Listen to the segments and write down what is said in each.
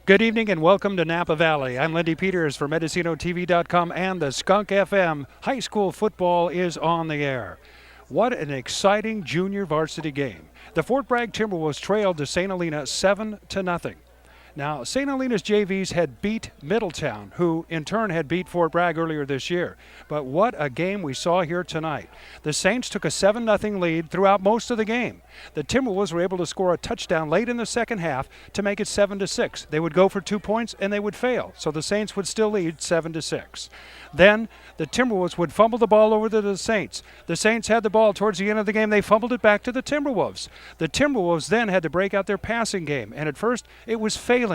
Good evening and welcome to Napa Valley. I'm Lindy Peters for MendocinoTV.com and the Skunk FM. High school football is on the air. What an exciting junior varsity game. The Fort Bragg Timberwolves trailed to St. Helena 7-0. Now, St. Helena's JVs had beat Middletown, who in turn had beat Fort Bragg earlier this year. But what a game we saw here tonight. The Saints took a 7-0 lead throughout most of the game. The Timberwolves were able to score a touchdown late in the second half to make it 7-6. They would go for 2 points and they would fail, so the Saints would still lead 7-6. Then the Timberwolves would fumble the ball over to the Saints. The Saints had the ball towards the end of the game. They fumbled it back to the Timberwolves. The Timberwolves then had to break out their passing game, and at first it was failing.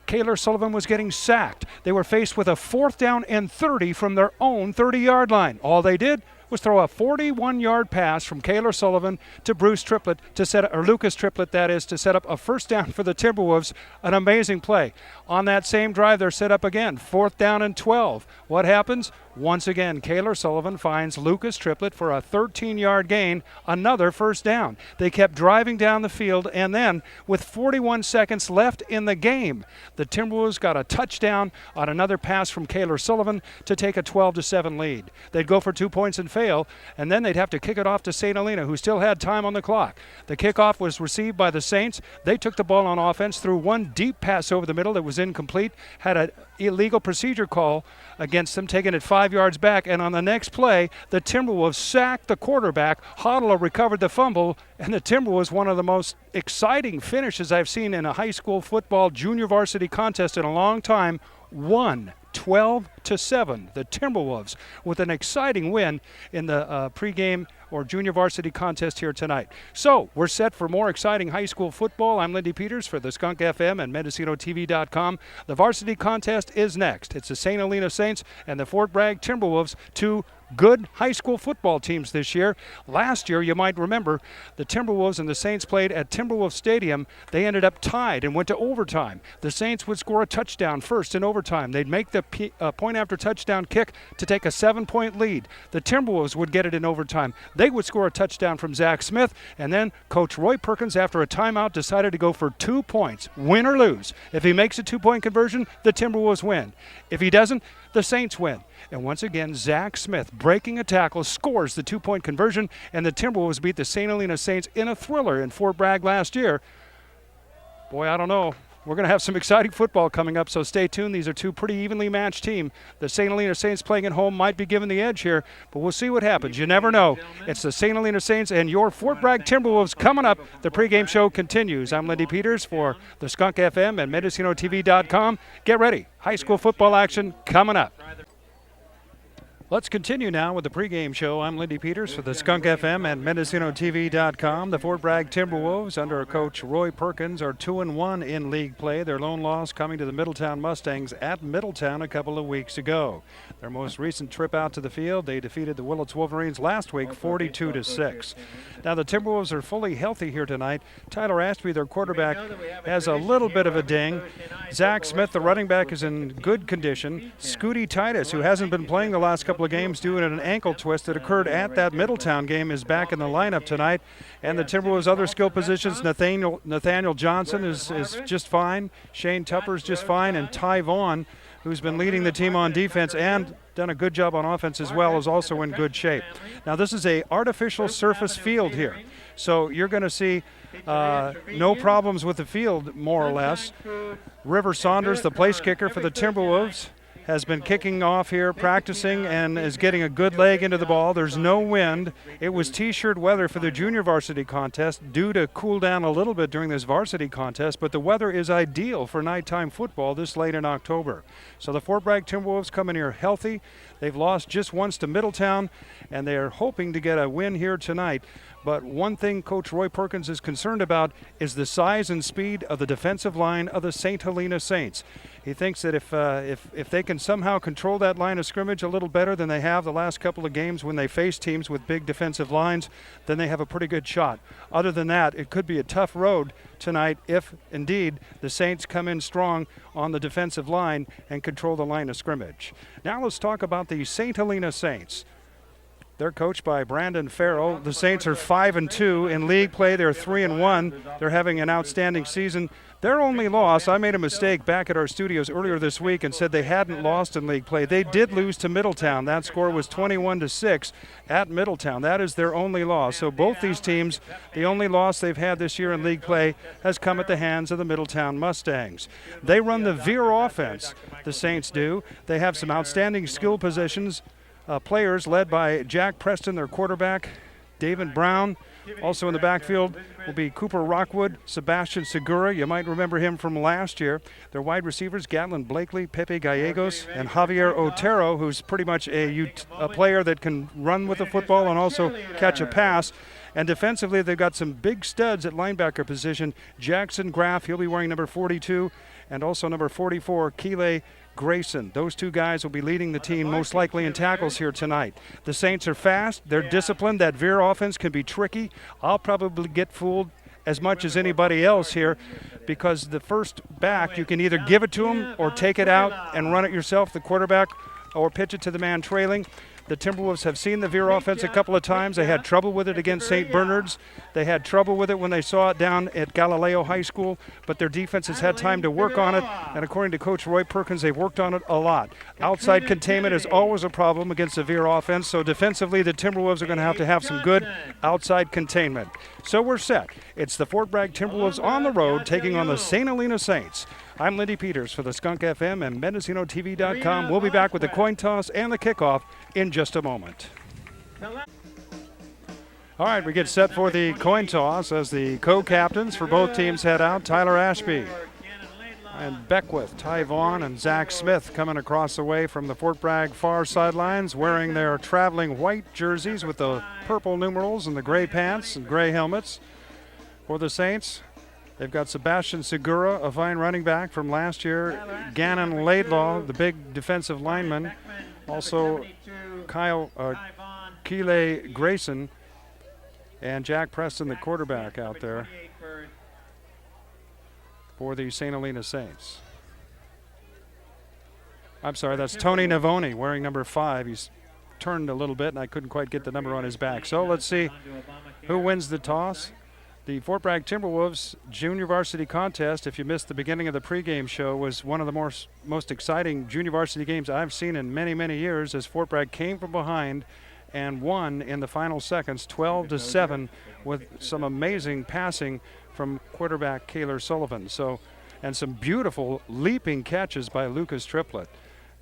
Kaylor Sullivan was getting sacked. They were faced with a 4th down and 30 from their own 30-yard line. All they did was throw a 41-yard pass from Kaylor Sullivan to Lucas Triplett, that is, to set up a first down for the Timberwolves. An amazing play. On that same drive, they're set up again, 4th down and 12. What happens? Once again, Kaylor Sullivan finds Lucas Triplett for a 13-yard gain, another first down. They kept driving down the field, and then, with 41 seconds left in the game, the Timberwolves got a touchdown on another pass from Kaylor Sullivan to take a 12-7 lead. They'd go for 2 points and fail, and then they'd have to kick it off to St. Helena, who still had time on the clock. The kickoff was received by the Saints. They took the ball on offense, threw one deep pass over the middle that was incomplete, had an illegal procedure call against them, taking it 5 yards back, and on the next play, the Timberwolves sacked the quarterback. Hodler recovered the fumble, and the Timberwolves, one of the most exciting finishes I've seen in a high school football junior varsity contest in a long time, won 12-7. The Timberwolves with an exciting win in the pregame or junior varsity contest here tonight. So we're set for more exciting high school football. I'm Lindy Peters for the Skunk FM and MendocinoTV.com. The varsity contest is next. It's the St. Helena Saints and the Fort Bragg Timberwolves, two good high school football teams this year. Last year, you might remember, the Timberwolves and the Saints played at Timberwolves Stadium. They ended up tied and went to overtime. The Saints would score a touchdown first in overtime. They'd make the point-after touchdown kick to take a 7-point lead. The Timberwolves would get it in overtime. They would score a touchdown from Zach Smith, and then Coach Roy Perkins, after a timeout, decided to go for 2 points, win or lose. If he makes a 2-point conversion, the Timberwolves win. If he doesn't, the Saints win. And once again, Zach Smith, breaking a tackle, scores the 2-point conversion, and the Timberwolves beat the St. Helena Saints in a thriller in Fort Bragg last year. Boy, I don't know. We're going to have some exciting football coming up, so stay tuned. These are two pretty evenly matched teams. The St. Helena Saints playing at home might be given the edge here, but we'll see what happens. You never know. It's the St. Helena Saints and your Fort Bragg Timberwolves coming up. The pregame show continues. I'm Lindy Peters for the Skunk FM and MendocinoTV.com. Get ready. High school football action coming up. Let's continue now with the pregame show. I'm Lindy Peters for the Skunk FM and MendocinoTV.com. The Fort Bragg Timberwolves, under Coach Roy Perkins, are 2-1 in league play. Their lone loss coming to the Middletown Mustangs at Middletown a couple of weeks ago. Their most recent trip out to the field, they defeated the Willits Wolverines last week 42-6. Now the Timberwolves are fully healthy here tonight. Tyler Ashby, their quarterback, has a little bit of a ding. Zach Smith, the running back, is in good condition. Scooty Titus, who hasn't been playing the last couple of games due to an ankle twist that occurred at that Middletown game, is back in the lineup tonight. And the Timberwolves' other skill positions, Nathaniel Johnson is just fine. Shane Tupper's just fine. And Ty Vaughn, who's been leading the team on defense and done a good job on offense as well, is also in good shape. Now, this is a artificial surface field here, so you're going to see no problems with the field, more or less. River Saunders, the place kicker for the Timberwolves, has been kicking off here, practicing, and is getting a good leg into the ball. There's no wind. It was T-shirt weather for the junior varsity contest, due to cool down a little bit during this varsity contest, but the weather is ideal for nighttime football this late in October. So the Fort Bragg Timberwolves come in here healthy. They've lost just once to Middletown, and they are hoping to get a win here tonight. But one thing Coach Roy Perkins is concerned about is the size and speed of the defensive line of the St. Helena Saints. He thinks that if they can somehow control that line of scrimmage a little better than they have the last couple of games when they face teams with big defensive lines, then they have a pretty good shot. Other than that, it could be a tough road tonight if, indeed, the Saints come in strong on the defensive line and control the line of scrimmage. Now let's talk about the St. Helena Saints. They're coached by Brandon Farrell. The Saints are 5-2 in league play. They're 3-1. They're having an outstanding season. Their only loss, I made a mistake back at our studios earlier this week and said they hadn't lost in league play. They did lose to Middletown. That score was 21-6 at Middletown. That is their only loss. So both these teams, the only loss they've had this year in league play has come at the hands of the Middletown Mustangs. They run the Veer offense, the Saints do. They have some outstanding skill positions, players led by Jack Preston, their quarterback, David Brown. Also in the backfield will be Cooper Rockwood, Sebastian Segura. You might remember him from last year. Their wide receivers, Gatlin Blakely, Pepe Gallegos, and Javier Otero, who's pretty much a player that can run with the football and also catch a pass. And defensively, they've got some big studs at linebacker position. Jackson Graff, he'll be wearing number 42, and also number 44, Keeley Grayson. Those two guys will be leading the team most likely in tackles here tonight. The Saints are fast. They're disciplined. That Veer offense can be tricky. I'll probably get fooled as much as anybody else here because the first back, you can either give it to him or take it out and run it yourself, the quarterback, or pitch it to the man trailing. The Timberwolves have seen the Veer offense a couple of times. They had trouble with it against St. Bernard's. They had trouble with it when they saw it down at Galileo High School, but their defense has had time to work on it, and according to Coach Roy Perkins, they've worked on it a lot. Outside containment is always a problem against the Veer offense, so defensively the Timberwolves are going to have some good outside containment. So we're set. It's the Fort Bragg Timberwolves on the road taking on the St. Helena Saints. I'm Lindy Peters for the Skunk FM and MendocinoTV.com. We'll be back with the coin toss and the kickoff in just a moment. All right, we get set for the coin toss as the co-captains for both teams head out. Tyler Ashby and Beckwith, Ty Vaughn, and Zach Smith coming across the way from the Fort Bragg far sidelines wearing their traveling white jerseys with the purple numerals and the gray pants and gray helmets. For the Saints, they've got Sebastian Segura, a fine running back from last year. Gannon Laidlaw, the big defensive lineman. Also, Keeley Grayson and Jack Preston, the quarterback out there for the St. Helena Saints. I'm sorry, that's Tony Navoni wearing number 5. He's turned a little bit, and I couldn't quite get the number on his back. So let's see who wins the toss. The Fort Bragg Timberwolves junior varsity contest, if you missed the beginning of the pregame show, was one of the most exciting junior varsity games I've seen in many, many years as Fort Bragg came from behind and won in the final seconds 12-7 with some amazing passing from quarterback Kaylor Sullivan. And some beautiful leaping catches by Lucas Triplett.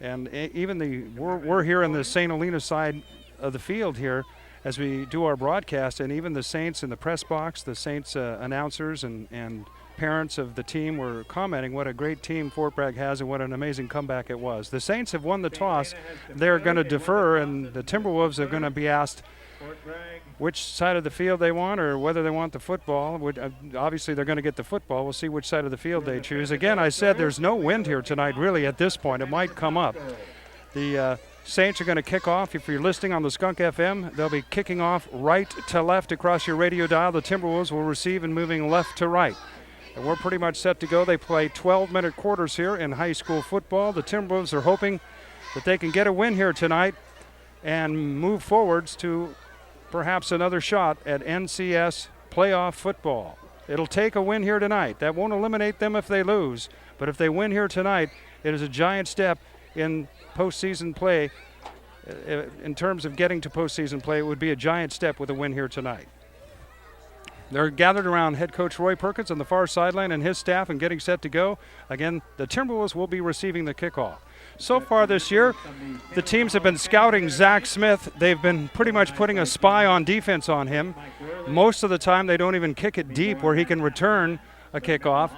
And even we're here in the St. Helena side of the field here as we do our broadcast, and even the Saints in the press box, the Saints announcers and parents of the team were commenting what a great team Fort Bragg has and what an amazing comeback it was. The Saints have won the toss. They're going to defer, and the Timberwolves are going to be asked which side of the field they want or whether they want the football. Obviously, they're going to get the football. We'll see which side of the field they choose. Again, I said there's no wind here tonight, really, at this point. It might come up. The Saints are going to kick off. If you're listening on the Skunk FM, they'll be kicking off right to left across your radio dial. The Timberwolves will receive and moving left to right. And we're pretty much set to go. They play 12-minute quarters here in high school football. The Timberwolves are hoping that they can get a win here tonight and move forwards to perhaps another shot at NCS playoff football. It'll take a win here tonight. That won't eliminate them if they lose. But if they win here tonight, it is a giant step in postseason play. In terms of getting to postseason play, it would be a giant step with a win here tonight. They're gathered around head coach Roy Perkins on the far sideline and his staff and getting set to go. Again, the Timberwolves will be receiving the kickoff. So far this year, the teams have been scouting Zach Smith. They've been pretty much putting a spy on defense on him. Most of the time, they don't even kick it deep where he can return a kickoff.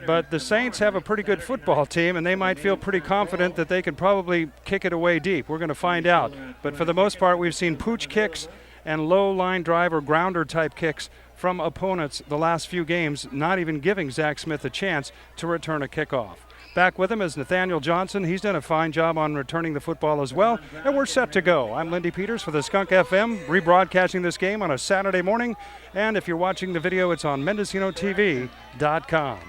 But the Saints have a pretty good football team, and they might feel pretty confident that they can probably kick it away deep. We're going to find out. But for the most part, we've seen pooch kicks and low line drive or grounder type kicks from opponents the last few games, not even giving Zach Smith a chance to return a kickoff. Back with him is Nathaniel Johnson. He's done a fine job on returning the football as well, and we're set to go. I'm Lindy Peters for the Skunk FM, rebroadcasting this game on a Saturday morning, and if you're watching the video, it's on MendocinoTV.com.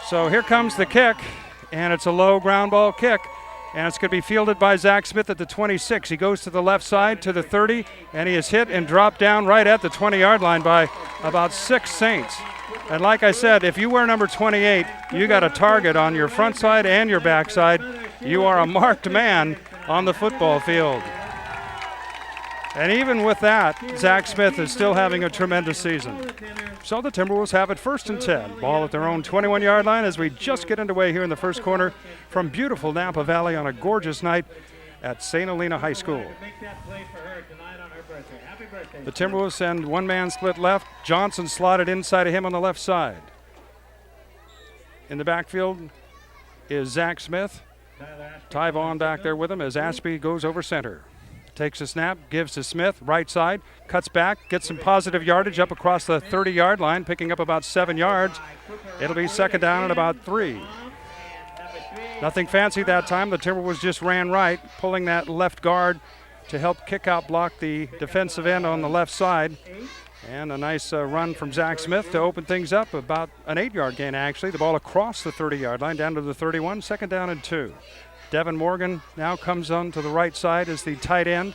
So here comes the kick, and it's a low ground ball kick, and it's going to be fielded by Zach Smith at the 26. He goes to the left side to the 30, and he is hit and dropped down right at the 20-yard line by about 6 Saints. And like I said, if you wear number 28, you got a target on your front side and your back side. You are a marked man on the football field. And even with that, Zach Smith is still having a tremendous season. So the Timberwolves have it 1st and 10. Ball at their own 21-yard line as we just get underway here in the first quarter from beautiful Napa Valley on a gorgeous night at St. Helena High School. The Timberwolves send one-man split left. Johnson slotted inside of him on the left side. In the backfield is Zach Smith. Ty Vaughn back there with him as Ashby goes over center. Takes a snap, gives to Smith, right side, cuts back, gets some positive yardage up across the 30-yard line, picking up about 7 yards. It'll be 2nd down and about 3. Nothing fancy that time. The Timberwolves just ran right, pulling that left guard to help kick out block the defensive end on the left side. And a nice run from Zach Smith to open things up, about an 8-yard gain actually. The ball across the 30-yard line down to the 31, 2nd down and 2. Devin Morgan now comes on to the right side as the tight end.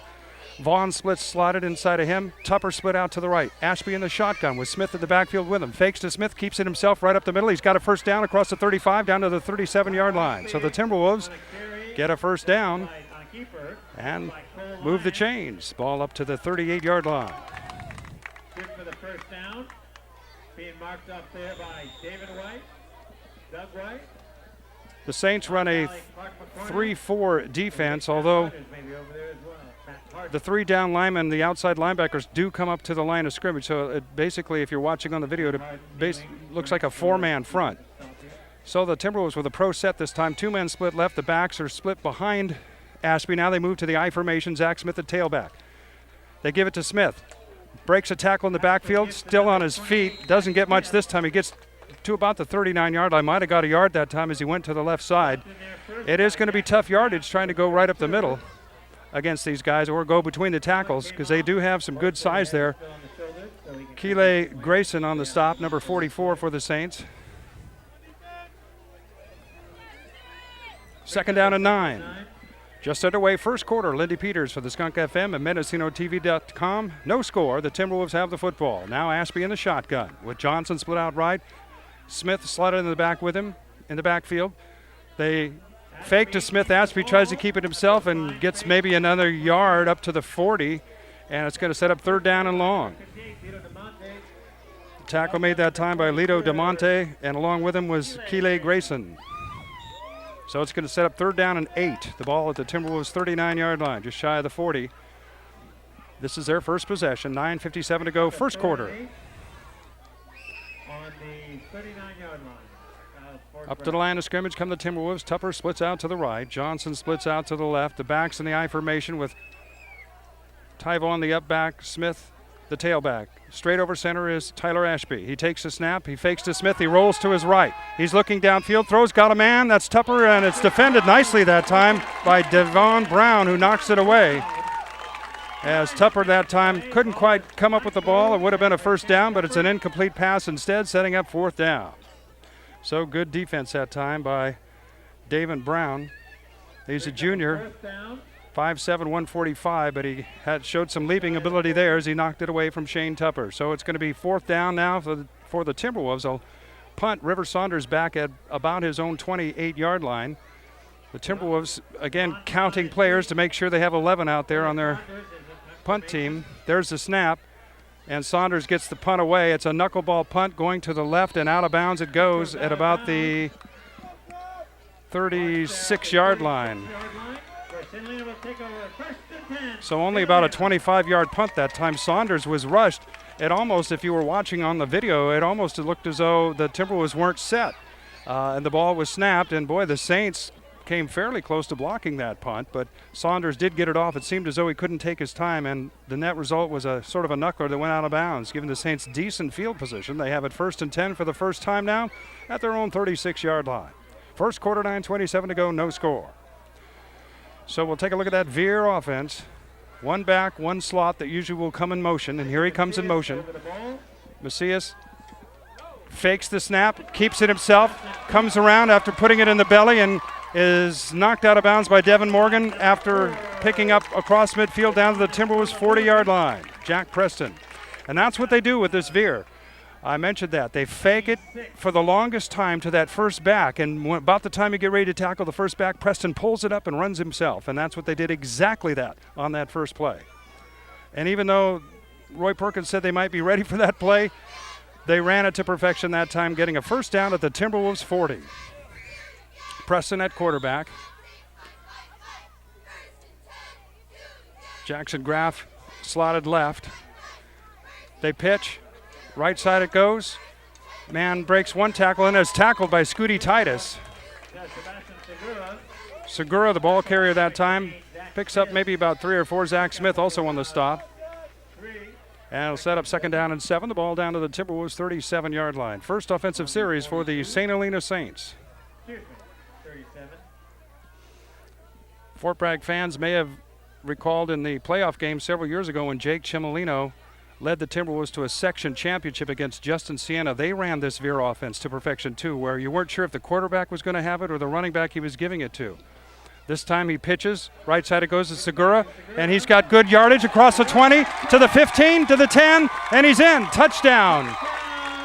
Vaughn splits slotted inside of him. Tupper split out to the right. Ashby in the shotgun with Smith at the backfield with him. Fakes to Smith, keeps it himself right up the middle. He's got a 1st down across the 35 down to the 37-yard line. So the Timberwolves get a 1st down and move the chains. Ball up to the 38-yard line. Good for the 1st down. Being marked up there by David White, Doug White. The Saints run a 3-4 defense, although the 3 down linemen, the outside linebackers, do come up to the line of scrimmage. So it basically, if you're watching on the video, it looks like a 4-man front. So the Timberwolves with a pro set this time. 2 men split left. The backs are split behind Ashby. Now they move to the I formation. Zach Smith at tailback. They give it to Smith. Breaks a tackle in the backfield, still on his feet. Doesn't get much this time. He gets to about the 39-yard line. Might have got a yard that time as he went to the left side. It is going to be tough yardage trying to go right up the middle against these guys or go between the tackles because they do have some good size there. Keeley Grayson on the stop, number 44 for the Saints. 2nd down and 9. Just underway, first quarter. Lindy Peters for the Skunk FM and MendocinoTV.com. No score. The Timberwolves have the football. Now Ashby in the shotgun with Johnson split out right. Smith slotted in the back with him in the backfield. They fake to Smith. Ashby tries to keep it himself and gets maybe another yard up to the 40, and it's going to set up 3rd down and long. The tackle made that time by Lito DeMonte, and along with him was Keeley Grayson. So it's going to set up 3rd down and 8. The ball at the Timberwolves 39-yard line, just shy of the 40. This is their first possession. 9:57 to go, first quarter. On the 39-yard line. Up to the line of scrimmage come the Timberwolves. Tupper splits out to the right. Johnson splits out to the left. The backs in the I formation with Ty Vaughn the up back, Smith the tailback. Straight over center is Tyler Ashby. He takes the snap. He fakes to Smith. He rolls to his right. He's looking downfield. Throws, got a man. That's Tupper, and it's defended nicely that time by Devon Brown, who knocks it away. As Tupper that time couldn't quite come up with the ball. It would have been a 1st down, but it's an incomplete pass instead, setting up 4th down. So good defense that time by David Brown. He's a junior. 5'7", 145, but he showed some leaping ability there as he knocked it away from Shane Tupper. So it's going to be 4th down now for the Timberwolves. They'll punt River Saunders back at about his own 28-yard line. The Timberwolves, again, counting players to make sure they have 11 out there on their punt team. There's the snap, and Saunders gets the punt away. It's a knuckleball punt going to the left, and out of bounds it goes at about the 36-yard line. So only about a 25-yard punt that time. Saunders was rushed. It almost, if you were watching on the video, it almost looked as though the Timberwolves weren't set. And the ball was snapped, and boy, the Saints came fairly close to blocking that punt, but Saunders did get it off. It seemed as though he couldn't take his time, and the net result was a sort of a knuckler that went out of bounds, giving the Saints decent field position. They have it 1st and 10 for the first time now at their own 36-yard line. First quarter, 9:27 to go, no score. So we'll take a look at that Veer offense. One back, one slot that usually will come in motion, and here he comes in motion. Macias fakes the snap, keeps it himself, comes around after putting it in the belly, and is knocked out of bounds by Devin Morgan after picking up across midfield down to the Timberwolves 40-yard line. Jack Preston. And that's what they do with this Veer. I mentioned that. They fake it for the longest time to that first back, and about the time you get ready to tackle the first back, Preston pulls it up and runs himself, and that's what they did, exactly that on that first play. And even though Roy Perkins said they might be ready for that play, they ran it to perfection that time, getting a first down at the Timberwolves 40. Preston at quarterback. Jackson Graff slotted left. They pitch. Right side it goes. Man breaks one tackle and is tackled by Scooty Titus. Segura, the ball carrier that time, picks up maybe about 3 or 4. Zach Smith also on the stop. And it'll set up second down and 7. The ball down to the Timberwolves 37-yard line. First offensive series for the St. Helena Saints. Fort Bragg fans may have recalled in the playoff game several years ago when Jake Chimolino led the Timberwolves to a section championship against Justin Siena. They ran this veer offense to perfection too, where you weren't sure if the quarterback was going to have it or the running back he was giving it to. This time he pitches, right side it goes to Segura, and he's got good yardage across the 20, to the 15, to the 10, and he's in. Touchdown.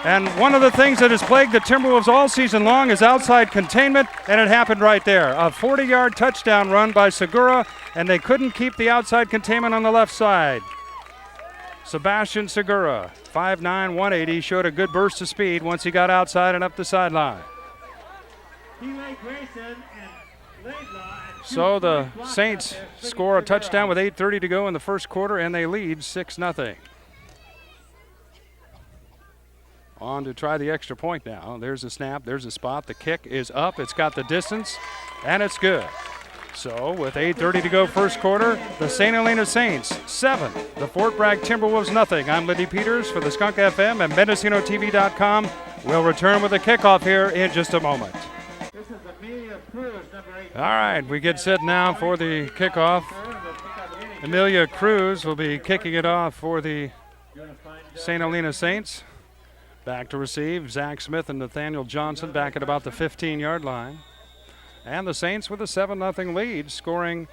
And one of the things that has plagued the Timberwolves all season long is outside containment, and it happened right there. A 40-yard touchdown run by Segura, and they couldn't keep the outside containment on the left side. Sebastian Segura, 5'9", 180, showed a good burst of speed once he got outside and up the sideline. So the Saints score a touchdown with 8:30 to go in the first quarter, and they lead 6-0. On to try the extra point now. There's a snap, there's a spot. The kick is up, it's got the distance, and it's good. So with 8:30 to go first quarter, the St. Helena Saints 7, the Fort Bragg Timberwolves nothing. I'm Lindy Peters for the Skunk FM and MendocinoTV.com. We'll return with a kickoff here in just a moment. All right, we get set now for the kickoff. Amelia Cruz will be kicking it off for the St. Helena Saints. Back to receive, Zach Smith and Nathaniel Johnson back at about the 15-yard line. And the Saints with a 7-0 lead, scoring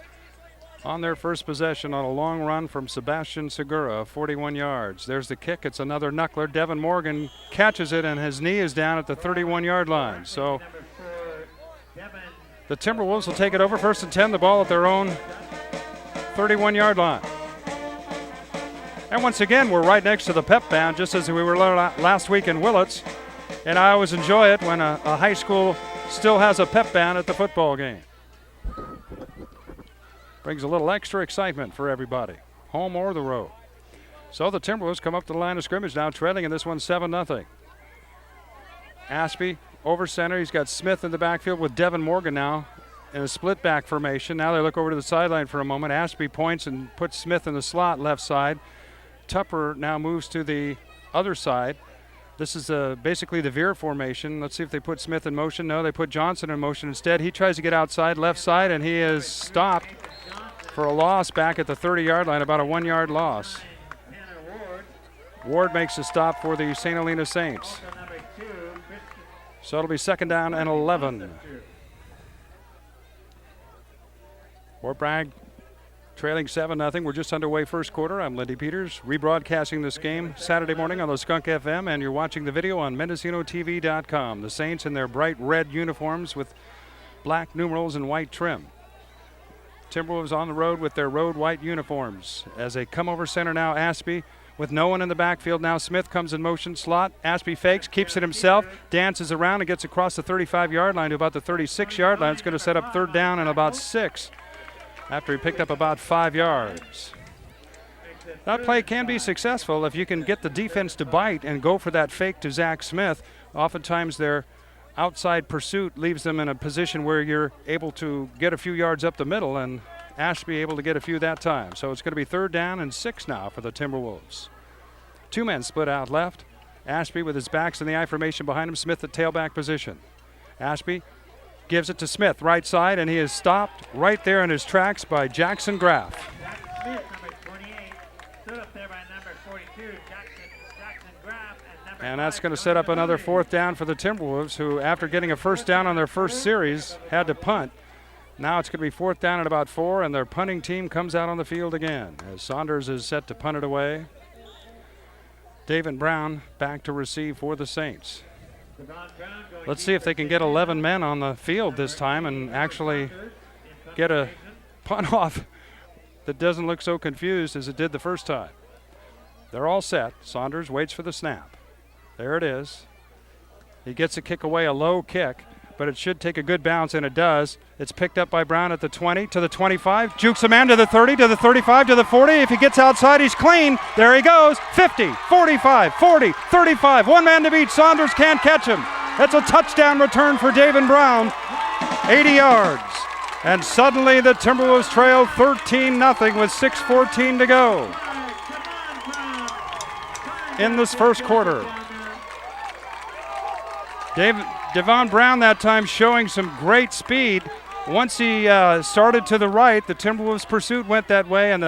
on their first possession on a long run from Sebastian Segura, 41 yards. There's the kick. It's another knuckler. Devin Morgan catches it, and his knee is down at the 31-yard line. So the Timberwolves will take it over, 1st and 10, the ball at their own 31-yard line. And once again, we're right next to the pep band, just as we were last week in Willits. And I always enjoy it when a high school still has a pep band at the football game. Brings a little extra excitement for everybody, home or the road. So the Timberwolves come up to the line of scrimmage now, trailing in this one 7-0. Aspie over center. He's got Smith in the backfield with Devin Morgan now in a split back formation. Now they look over to the sideline for a moment. Aspie points and puts Smith in the slot left side. Tupper now moves to the other side. This is basically the veer formation. Let's see if they put Smith in motion. No, they put Johnson in motion instead. He tries to get outside left side, and he is stopped for a loss back at the 30-yard line, about a 1-yard loss. Ward makes a stop for the St. Helena Saints. So it'll be second down and 11. Fort Bragg trailing 7-0. We're just underway first quarter. I'm Lindy Peters, rebroadcasting this game Saturday morning on the Skunk FM, and you're watching the video on MendocinoTV.com. The Saints in their bright red uniforms with black numerals and white trim. Timberwolves on the road with their road white uniforms. As they come over center now, Aspie with no one in the backfield. Now Smith comes in motion slot. Aspie fakes, keeps it himself, dances around and gets across the 35-yard line to about the 36-yard line. It's going to set up third down and about 6. After he picked up about 5 yards. That play can be successful if you can get the defense to bite and go for that fake to Zach Smith. Oftentimes their outside pursuit leaves them in a position where you're able to get a few yards up the middle, and Ashby able to get a few that time. So it's going to be third down and 6 now for the Timberwolves. 2 men split out left. Ashby with his backs in the I formation behind him. Smith at tailback position. Ashby gives it to Smith, right side, and he is stopped right there in his tracks by Jackson Graff. Smith, number 28, stood up there by number 42, Jackson Graff, and that's going to set up another fourth down for the Timberwolves, who, after getting a first down on their first series, had to punt. Now it's going to be fourth down at about 4, and their punting team comes out on the field again as Saunders is set to punt it away. David Brown back to receive for the Saints. Devon Brown going Let's see if they can get 11 men on the field this time and actually get a punt off that doesn't look so confused as it did the first time. They're all set. Saunders waits for the snap. There it is. He gets a kick away, a low kick, but it should take a good bounce, and it does. It's picked up by Brown at the 20, to the 25, jukes a man to the 30, to the 35, to the 40. If he gets outside, he's clean. There he goes. 50, 45, 40, 35. One man to beat. Saunders can't catch him. That's a touchdown return for David Brown. 80 yards. And suddenly the Timberwolves trail 13-0 with 6:14 to go in this first quarter. Devon Brown that time showing some great speed. Once he started to the right, the Timberwolves' pursuit went that way, and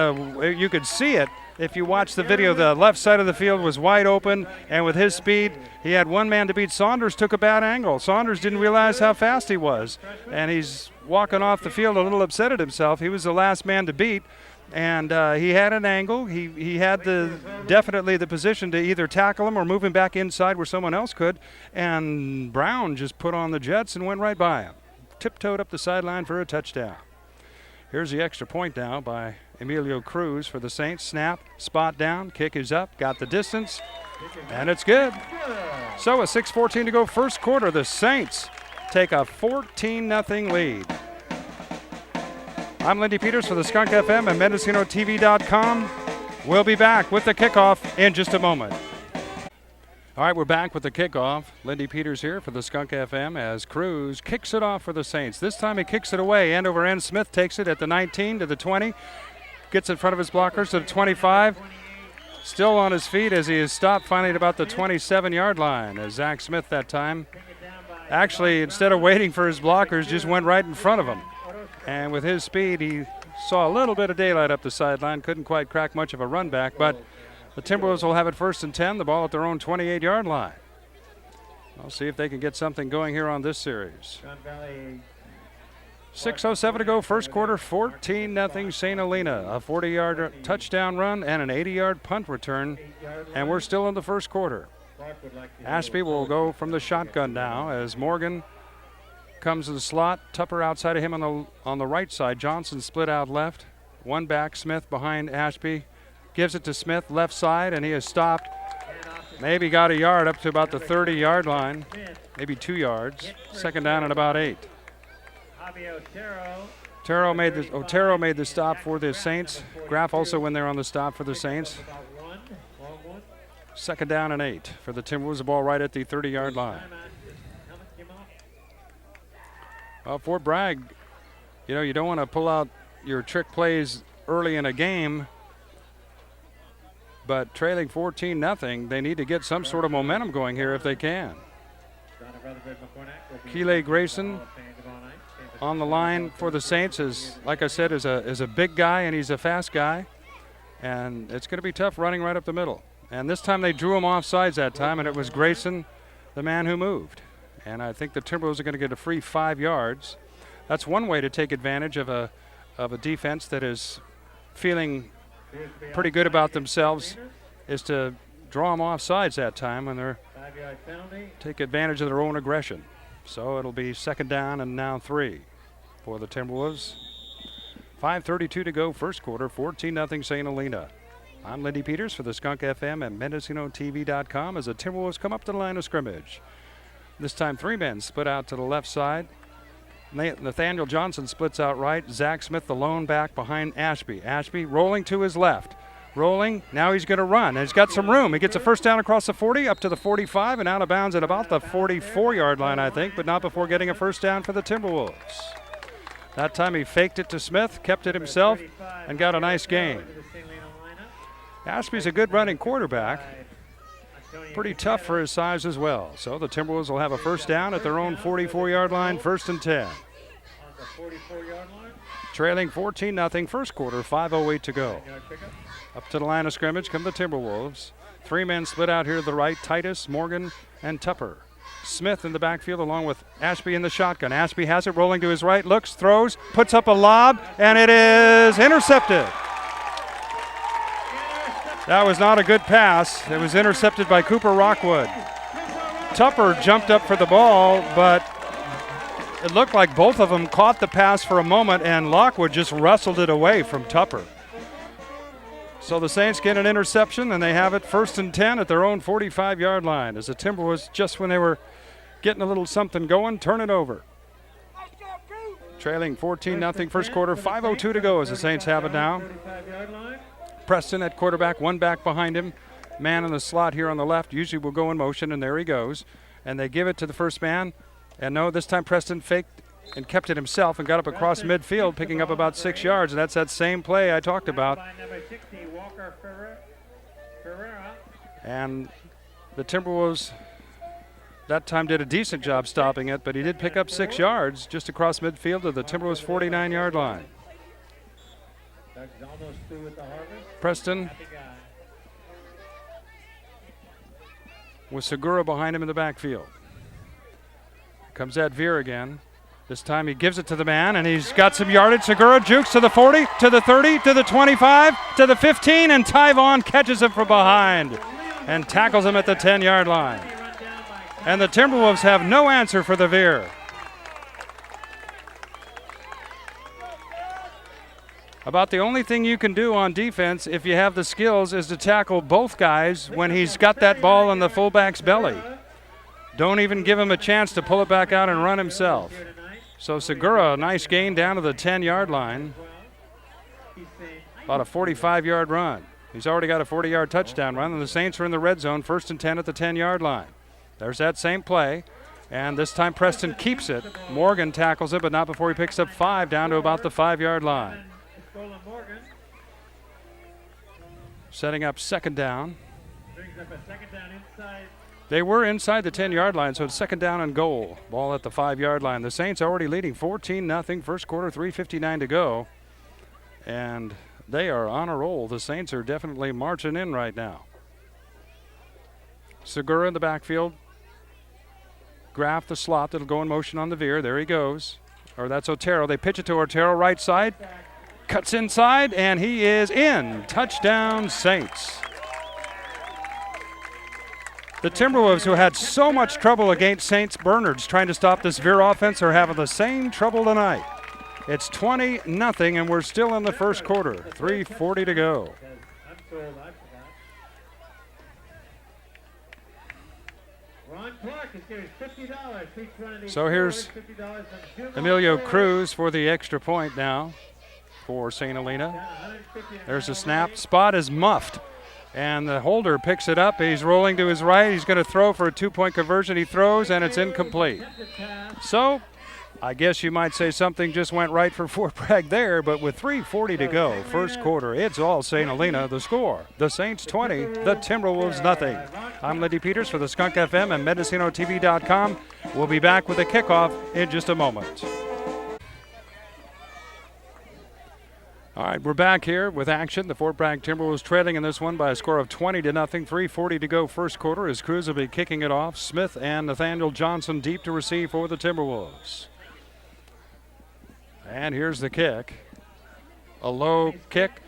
you could see it if you watch the video. The left side of the field was wide open, and with his speed, he had one man to beat. Saunders took a bad angle. Saunders didn't realize how fast he was, and he's walking off the field a little upset at himself. He was the last man to beat, and he had an angle. He had definitely the position to either tackle him or move him back inside where someone else could, and Brown just put on the Jets and went right by him. Tiptoed up the sideline for a touchdown. Here's the extra point now by Emilio Cruz for the Saints. Snap, spot down, kick is up, got the distance, and it's good. So with 6:14 to go first quarter, the Saints take a 14-0 lead. I'm Lindy Peters for the Skunk FM and MendocinoTV.com. We'll be back with the kickoff in just a moment. All right, we're back with the kickoff. Lindy Peters here for the Skunk FM as Cruz kicks it off for the Saints. This time he kicks it away, end over end. Smith takes it at the 19 to the 20. Gets in front of his blockers to the 25. Still on his feet as he is stopped finally at about the 27-yard line. As Zach Smith that time, actually, instead of waiting for his blockers, just went right in front of him. And with his speed, he saw a little bit of daylight up the sideline. Couldn't quite crack much of a run back, but the Timberwolves will have it 1st and 10, the ball at their own 28-yard line. We'll see if they can get something going here on this series. 6:07 to go, first quarter, 14-0 St. Helena. A 40-yard touchdown run and an 80-yard punt return, and we're still in the first quarter. Ashby will go from the shotgun now as Morgan comes to the slot. Tupper outside of him on the right side. Johnson split out left. One back, Smith behind Ashby. Gives it to Smith, left side, and he is stopped. Maybe got a yard up to about the 30-yard line. Maybe 2 yards. Second down and about 8. Otero made the stop for the Saints. Graff also in there on the stop for the Saints. Second down and 8 for the Timberwolves. The ball right at the 30-yard line. For Bragg, you don't want to pull out your trick plays early in a game, but trailing 14-0, they need to get some sort of momentum going here if they can. Keeley Grayson on the line for the Saints is, like I said, is a big guy, and he's a fast guy, and it's going to be tough running right up the middle. And this time they drew him off sides that time, and it was Grayson, the man who moved. And I think the Timberwolves are going to get a free 5 yards. That's one way to take advantage of a defense that is feeling pretty good about themselves, is to draw them off sides that time when they're take advantage of their own aggression. So it'll be second down and now 3 for the Timberwolves. 5:32 to go first quarter, 14-0 St. Helena. I'm Lindy Peters for the Skunk FM and MendocinoTV.com as the Timberwolves come up to the line of scrimmage. This time 3 men split out to the left side. Nathaniel Johnson splits out right. Zach Smith, the lone back behind Ashby. Ashby rolling to his left. Rolling, now he's going to run. And he's got some room. He gets a first down across the 40, up to the 45, and out of bounds at about the 44-yard line, I think, but not before getting a first down for the Timberwolves. That time he faked it to Smith, kept it himself, and got a nice gain. Ashby's a good running quarterback. Pretty tough for his size as well. So the Timberwolves will have a first down at their own 44-yard line, 1st and 10. Trailing 14-0 first quarter, 5:08 to go. Up to the line of scrimmage come the Timberwolves. 3 men split out here to the right, Titus, Morgan, and Tupper. Smith in the backfield along with Ashby in the shotgun. Ashby has it rolling to his right, looks, throws, puts up a lob, and it is intercepted. That was not a good pass. It was intercepted by Cooper Rockwood. Tupper jumped up for the ball, but it looked like both of them caught the pass for a moment, and Lockwood just wrestled it away from Tupper. So the Saints get an interception, and they have it 1st and 10 at their own 45-yard line as the Timberwolves, just when they were getting a little something going, turn it over. Trailing 14-0 first quarter, 5:02 to go as the Saints have it now. Preston at quarterback, one back behind him. Man in the slot here on the left usually will go in motion, and there he goes. And they give it to the first man. And no, this time Preston faked and kept it himself and got up across midfield, picking up about 6 yards. And that's that same play I talked about. And the Timberwolves that time did a decent job stopping it, but he did pick up 6 yards just across midfield to the Timberwolves' 49-yard line. Preston with Segura behind him in the backfield. Comes at Veer again. This time he gives it to the man, and he's got some yardage. Segura jukes to the 40, to the 30, to the 25, to the 15, and Tyvon catches him from behind and tackles him at the 10-yard line. And the Timberwolves have no answer for the Veer. About the only thing you can do on defense, if you have the skills, is to tackle both guys when he's got that ball in the fullback's belly. Don't even give him a chance to pull it back out and run himself. So Segura, a nice gain down to the 10-yard line. About a 45-yard run. He's already got a 40-yard touchdown run, and the Saints are in the red zone, 1st and 10 at the 10-yard line. There's that same play, and this time Preston keeps it. Morgan tackles it, but not before he picks up 5 down to about the 5-yard line. Setting up 2nd down. They were inside the 10-yard line, so it's 2nd down and goal. Ball at the 5-yard line. The Saints already leading 14-0, first quarter, 3:59 to go. And they are on a roll. The Saints are definitely marching in right now. Segura in the backfield. Graff the slot that'll go in motion on the Veer. There he goes. Or that's Otero. They pitch it to Otero, right side. Cuts inside, and he is in. Touchdown, Saints. The Timberwolves, who had so much trouble against Saints Bernards trying to stop this Veer offense, are having the same trouble tonight. It's 20-0, and we're still in the first quarter. 3:40 to go. So here's Emilio Cruz for the extra point now for St. Helena. There's a snap. Spot is muffed, and the holder picks it up. He's rolling to his right. He's going to throw for a 2-point conversion. He throws, and it's incomplete. So I guess you might say something just went right for Fort Bragg there, but with 3:40 to go, first quarter, it's all St. Helena. The score, the Saints 20, the Timberwolves nothing. I'm Lindy Peters for the Skunk FM and MendocinoTV.com. We'll be back with a kickoff in just a moment. All right, we're back here with action. The Fort Bragg Timberwolves trailing in this one by a score of 20-0. 3:40 to go first quarter as Cruz will be kicking it off. Smith and Nathaniel Johnson deep to receive for the Timberwolves. And here's the kick. A low kick.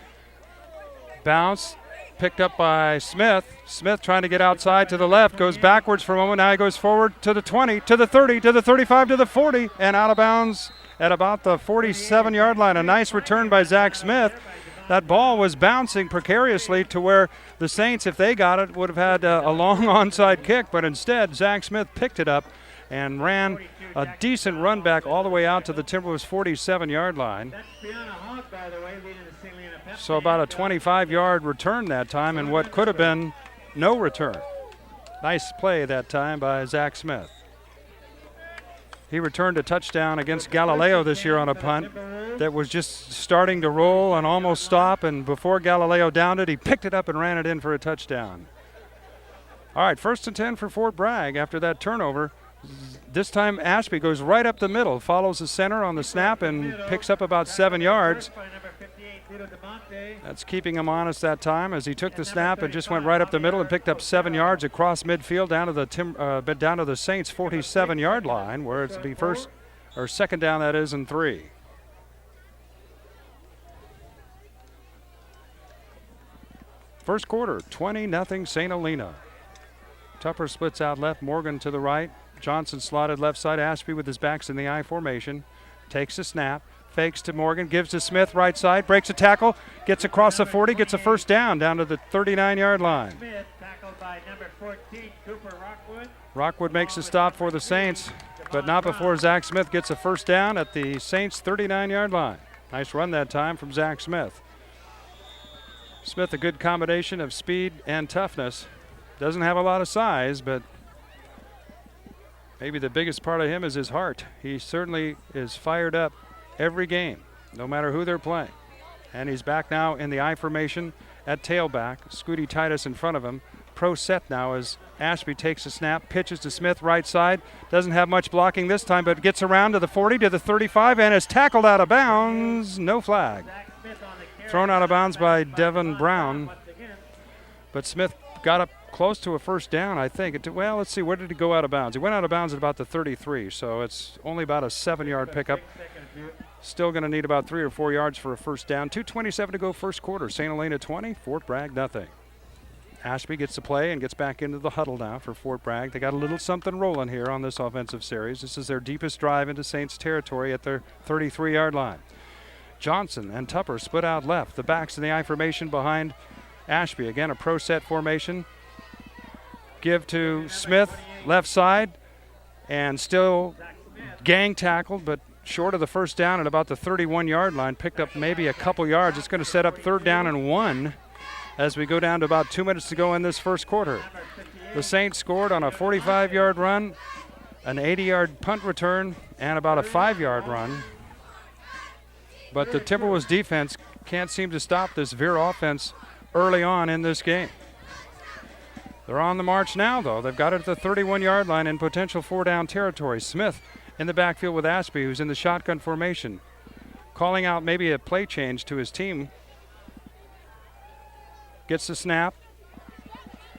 Bounce. Picked up by Smith. Smith trying to get outside to the left. Goes backwards for a moment. Now he goes forward to the 20, to the 30, to the 35, to the 40. And out of bounds at about the 47-yard line. A nice return by Zach Smith. That ball was bouncing precariously to where the Saints, if they got it, would have had a long onside kick. But instead, Zach Smith picked it up and ran a decent run back all the way out to the Timberwolves' 47-yard line. So about a 25-yard return that time, and what could have been no return. Nice play that time by Zach Smith. He returned a touchdown against Galileo this year on a punt that was just starting to roll and almost stop, and before Galileo downed it, he picked it up and ran it in for a touchdown. All right, 1st and 10 for Fort Bragg after that turnover. This time Ashby goes right up the middle, follows the center on the snap, and picks up about 7 yards. That's keeping him honest that time as he took the snap and just went right up the middle and picked up 7 yards across midfield down to the Saints' 47-yard line, where it's be first or second down, that is, and 3. First quarter, 20-0 St. Helena. Tupper splits out left, Morgan to the right. Johnson slotted left side. Ashby with his backs in the I formation. Takes a snap, fakes to Morgan, gives to Smith right side, breaks a tackle, gets across the 40, gets a first down to the 39-yard line. Smith tackled by number 14, Cooper Rockwood. Rockwood makes a stop for the Saints, but not before Zach Smith gets a first down at the Saints' 39-yard line. Nice run that time from Zach Smith. Smith, a good combination of speed and toughness. Doesn't have a lot of size, but maybe the biggest part of him is his heart. He certainly is fired up every game, no matter who they're playing. And he's back now in the I formation at tailback. Scooty Titus in front of him. Pro set now as Ashby takes a snap, pitches to Smith right side. Doesn't have much blocking this time, but gets around to the 40, to the 35, and is tackled out of bounds. No flag. Thrown out of bounds by Devin Brown. But Smith got up close to a first down, I think. Well, let's see, where did he go out of bounds? He went out of bounds at about the 33, so it's only about a 7-yard pickup. Still going to need about 3 or 4 yards for a first down. 2:27 to go first quarter. St. Helena 20, Fort Bragg nothing. Ashby gets to play and gets back into the huddle now for Fort Bragg. They got a little something rolling here on this offensive series. This is their deepest drive into Saints territory at their 33-yard line. Johnson and Tupper split out left. The backs in the I formation behind Ashby. Again, a pro set formation. Give to Smith, left side, and still gang tackled, but short of the first down at about the 31-yard line. Picked up maybe a couple yards. It's going to set up 3rd down and 1 as we go down to about 2 minutes to go in this first quarter. The Saints scored on a 45-yard run, an 80-yard punt return, and about a 5-yard run. But the Timberwolves defense can't seem to stop this Veer offense early on in this game. They're on the march now, though. They've got it at the 31-yard line in potential 4-down territory. Smith in the backfield with Ashby, who's in the shotgun formation, calling out maybe a play change to his team. Gets the snap.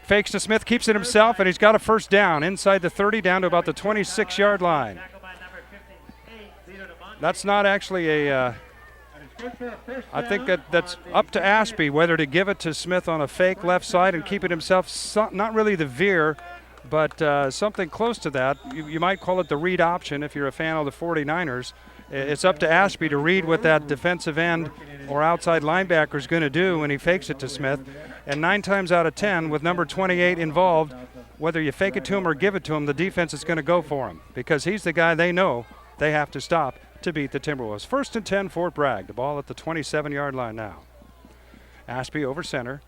Fakes to Smith, keeps it himself, and he's got a first down inside the 30 down to about the 26-yard line. That's not actually a... I think that's up to Ashby whether to give it to Smith on a fake left side and keep it himself. Not really the veer, but something close to that. You might call it the read option if you're a fan of the 49ers. It's up to Ashby to read what that defensive end or outside linebacker is going to do when he fakes it to Smith. And 9 times out of 10, with number 28 involved, whether you fake it to him or give it to him, the defense is going to go for him because he's the guy they know they have to stop to beat the Timberwolves. 1st and 10, Fort Bragg. The ball at the 27-yard line now. Ashby over center.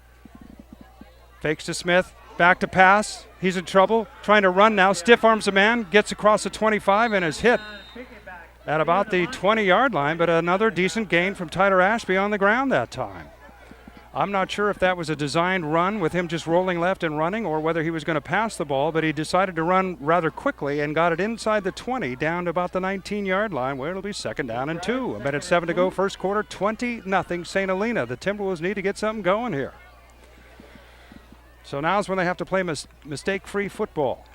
Fakes to Smith. Back to pass. He's in trouble. Trying to run now. Stiff arms a man. Gets across the 25 and is hit at about the 20-yard line, but another decent gain from Tyler Ashby on the ground that time. I'm not sure if that was a designed run with him just rolling left and running or whether he was going to pass the ball, but he decided to run rather quickly and got it inside the 20 down to about the 19-yard line where it'll be 2nd down and 2. 1:07 to go first quarter, 20-0 St. Helena. The Timberwolves need to get something going here. So now's when they have to play mistake-free football.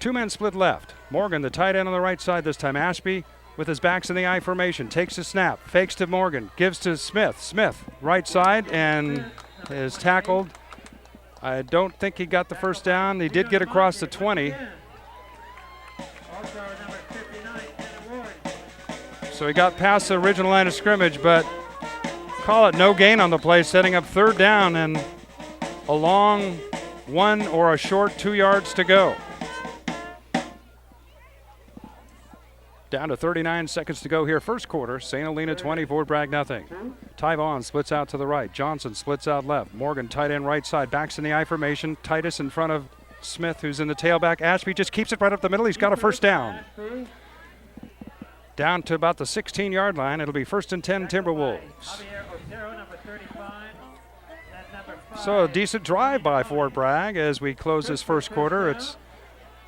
2 men split left. Morgan, the tight end on the right side this time. Ashby with his backs in the I formation, takes a snap, fakes to Morgan, gives to Smith. Smith, right side, and is tackled. I don't think he got the first down. He did get across the 20. So he got past the original line of scrimmage, but call it no gain on the play, setting up 3rd down and a long 1 or a short 2 yards to go. Down to 39 seconds to go here. First quarter, St. Helena 20, Fort Bragg nothing. Tyvon splits out to the right. Johnson splits out left. Morgan tight end right side. Backs in the I formation. Titus in front of Smith, who's in the tailback. Ashby just keeps it right up the middle. He's got a first down. Down to about the 16-yard line. It'll be 1st and 10 Timberwolves. So a decent drive by Fort Bragg as we close this first quarter. It's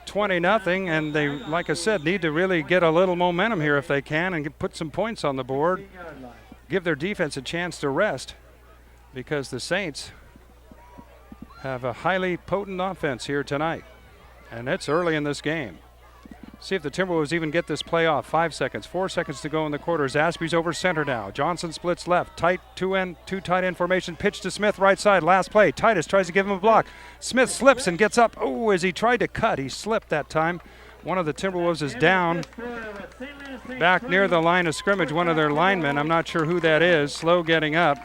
20-0, and they, like I said, need to really get a little momentum here if they can and put some points on the board. Give their defense a chance to rest because the Saints have a highly potent offense here tonight, and it's early in this game. See if the Timberwolves even get this play off. 5 seconds, 4 seconds to go in the quarters. Ashby's over center now. Johnson splits left. Tight, two tight end formation. Pitch to Smith, right side. Last play. Titus tries to give him a block. Smith slips and gets up. Oh, as he tried to cut, he slipped that time. One of the Timberwolves is down back near the line of scrimmage. One of their linemen. I'm not sure who that is. Slow getting up.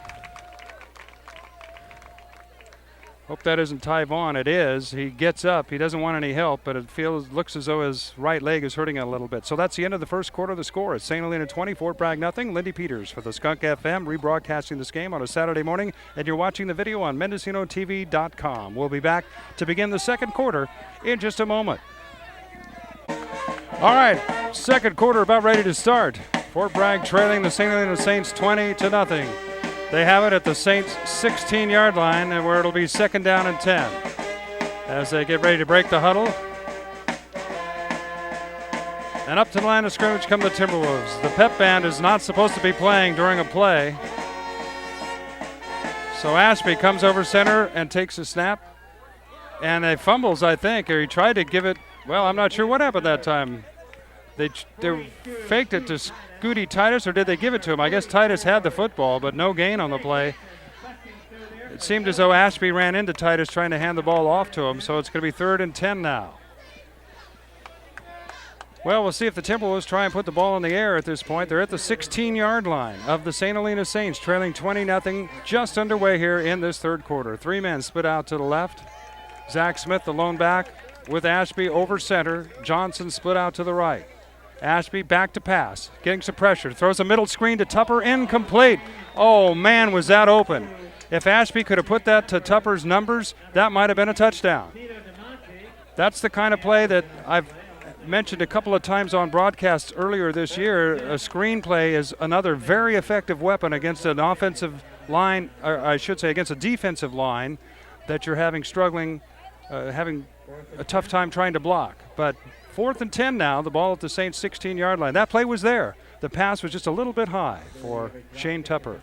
Hope that isn't Ty Vaughn. It is. He gets up. He doesn't want any help, but it looks as though his right leg is hurting a little bit. So that's the end of the first quarter. The score is St. Helena 24, Bragg nothing. Lindy Peters for the Skunk FM, rebroadcasting this game on a Saturday morning, and you're watching the video on MendocinoTV.com. We'll be back to begin the second quarter in just a moment. All right, second quarter about ready to start. Fort Bragg trailing the St. Helena Saints 20-0. They have it at the Saints' 16-yard line, and where it'll be second down and 10. As they get ready to break the huddle. And up to the line of scrimmage come the Timberwolves. The pep band is not supposed to be playing during a play. So Ashby comes over center and takes a snap. And he fumbles, I think, or he tried to give it. Well, I'm not sure what happened that time. They faked it to Scooty Titus, or did they give it to him? I guess Titus had the football, but no gain on the play. It seemed as though Ashby ran into Titus trying to hand the ball off to him, so it's going to be 3rd and 10 now. Well, we'll see if the Timberwolves try and put the ball in the air at this point. They're at the 16-yard line of the St. Helena Saints, trailing 20-0, just underway here in this third quarter. 3 men split out to the left. Zach Smith, the lone back, with Ashby over center. Johnson split out to the right. Ashby back to pass, getting some pressure, throws a middle screen to Tupper, incomplete. Oh man, was that open. If Ashby could have put that to Tupper's numbers, that might have been a touchdown. That's the kind of play that I've mentioned a couple of times on broadcasts earlier this year. A screen play is another very effective weapon against an offensive line, or I should say against a defensive line that you're having a tough time trying to block. But 4th and 10 now, the ball at the Saints' 16-yard line. That play was there. The pass was just a little bit high for Shane Tupper.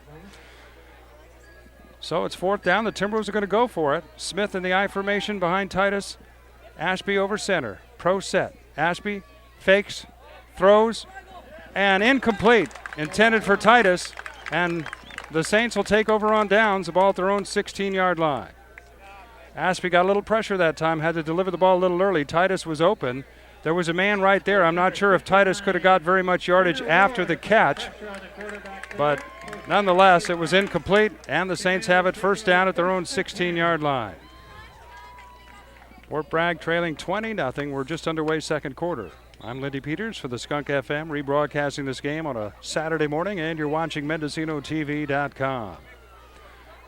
So it's 4th down. The Timberwolves are going to go for it. Smith in the I formation behind Titus. Ashby over center. Pro set. Ashby fakes, throws, and incomplete. Intended for Titus. And the Saints will take over on downs, the ball at their own 16-yard line. Ashby got a little pressure that time, had to deliver the ball a little early. Titus was open. There was a man right there. I'm not sure if Titus could have got very much yardage after the catch, but nonetheless, it was incomplete, and the Saints have it first down at their own 16-yard line. Fort Bragg trailing 20-0. We're just underway second quarter. I'm Lindy Peters for the Skunk FM, rebroadcasting this game on a Saturday morning, and you're watching MendocinoTV.com.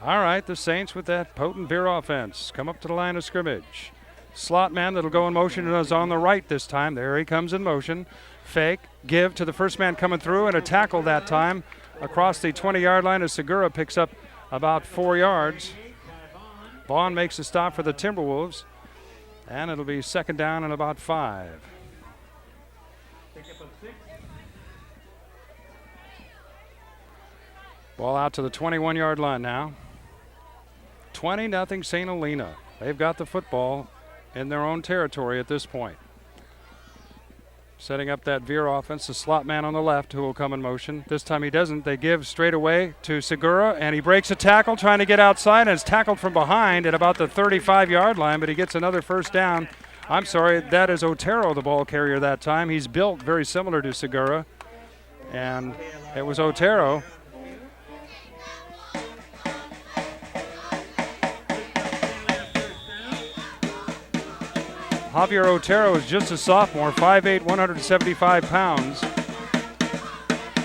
All right, the Saints with that potent veer offense come up to the line of scrimmage. Slot man that'll go in motion and is on the right this time. There he comes in motion. Fake, give to the first man coming through, and a tackle that time across the 20-yard line as Segura picks up about 4 yards. Vaughn makes a stop for the Timberwolves, and it'll be second down and about 5. Ball out to the 21-yard line now. 20-0 St. Helena. They've got the football in their own territory at this point. Setting up that veer offense, the slot man on the left who will come in motion. This time he doesn't. They give straight away to Segura, and he breaks a tackle trying to get outside, and is tackled from behind at about the 35-yard line, but he gets another first down. I'm sorry, that is Otero, the ball carrier that time. He's built very similar to Segura, and it was Otero. Javier Otero is just a sophomore, 5'8", 175 pounds.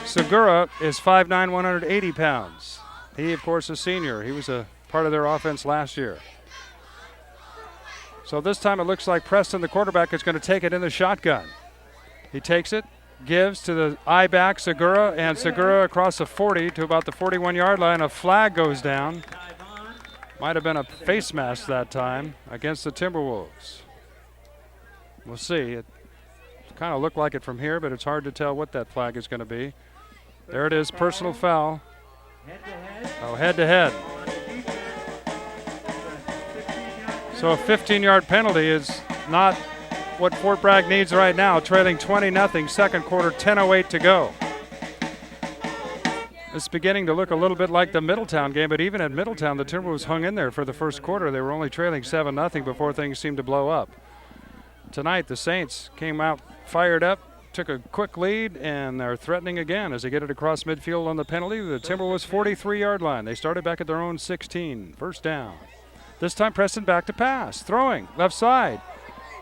Segura is 5'9", 180 pounds. He, of course, is a senior. He was a part of their offense last year. So this time it looks like Preston, the quarterback, is going to take it in the shotgun. He takes it, gives to the I-back, Segura, and Segura across the 40 to about the 41-yard line. A flag goes down. Might have been a face mask that time against the Timberwolves. We'll see. It kind of looked like it from here, but it's hard to tell what that flag is going to be. There it is, personal foul. Oh, head-to-head. So a 15-yard penalty is not what Fort Bragg needs right now, trailing 20-0, second quarter, 10:08 to go. It's beginning to look a little bit like the Middletown game, but even at Middletown, the Timberwolves hung in there for the first quarter. They were only trailing 7-0 before things seemed to blow up. Tonight, the Saints came out fired up, took a quick lead, and they're threatening again as they get it across midfield on the penalty. The Timberwolves 43-yard line. They started back at their own 16. First down. This time Preston back to pass. Throwing, left side.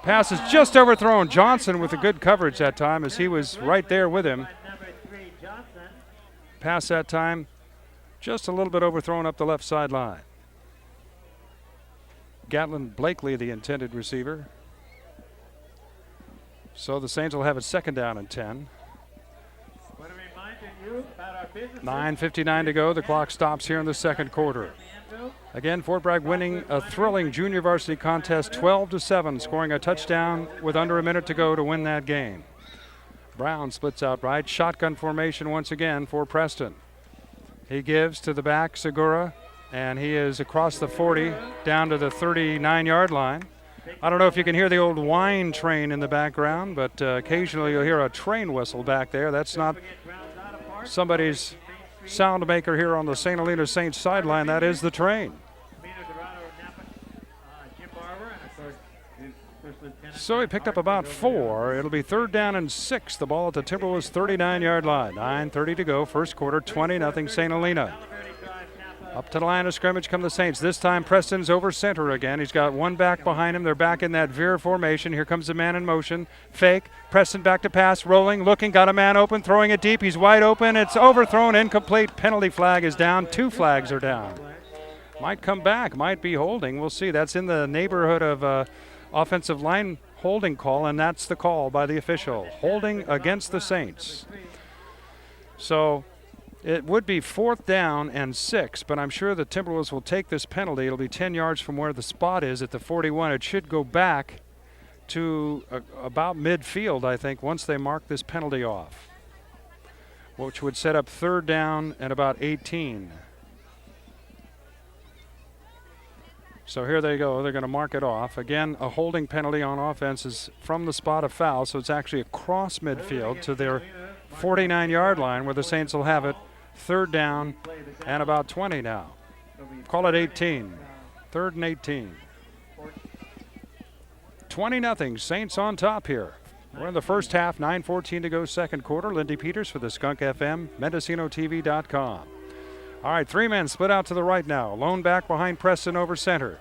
Pass is just overthrown. Johnson with a good coverage that time as he was right there with him. Pass that time, just a little bit overthrown up the left sideline. Gatlin Blakely, the intended receiver. So the Saints will have it second down and 10. 9:59 to go. The clock stops here in the second quarter. Again, Fort Bragg winning a thrilling junior varsity contest 12-7, scoring a touchdown with under a minute to go to win that game. Brown splits out right. Shotgun formation once again for Preston. He gives to the back, Segura, and he is across the 40 down to the 39-yard line. I don't know if you can hear the old wine train in the background, but occasionally you'll hear a train whistle back there. That's not somebody's sound maker here on the St. Helena Saints sideline. That is the train. So he picked up about 4. It'll be third down and 6. The ball at the Timberwolves 39-yard line. 9:30 to go. First quarter, 20-0 St. Helena. Up to the line of scrimmage come the Saints. This time Preston's over center again. He's got one back behind him. They're back in that veer formation. Here comes the man in motion. Fake. Preston back to pass. Rolling. Looking. Got a man open. Throwing it deep. He's wide open. It's overthrown. Incomplete. Penalty flag is down. 2 flags are down. Might come back. Might be holding. We'll see. That's in the neighborhood of offensive line holding call, and that's the call by the official. Holding against the Saints. So it would be fourth down and 6, but I'm sure the Timberwolves will take this penalty. It'll be 10 yards from where the spot is at the 41. It should go back to about midfield, I think, once they mark this penalty off, which would set up third down and about 18. So here they go. They're going to mark it off. Again, a holding penalty on offense is from the spot of foul, so it's actually across midfield to their 49-yard line where the Saints will have it third down and about 20 now. Call it 18. Third and 18. 20-0. Saints on top here. We're in the first half. 9:14 to go, second quarter. Lindy Peters for the Skunk FM, MendocinoTV.com. All right, 3 men split out to the right now. Lone back behind Preston over center.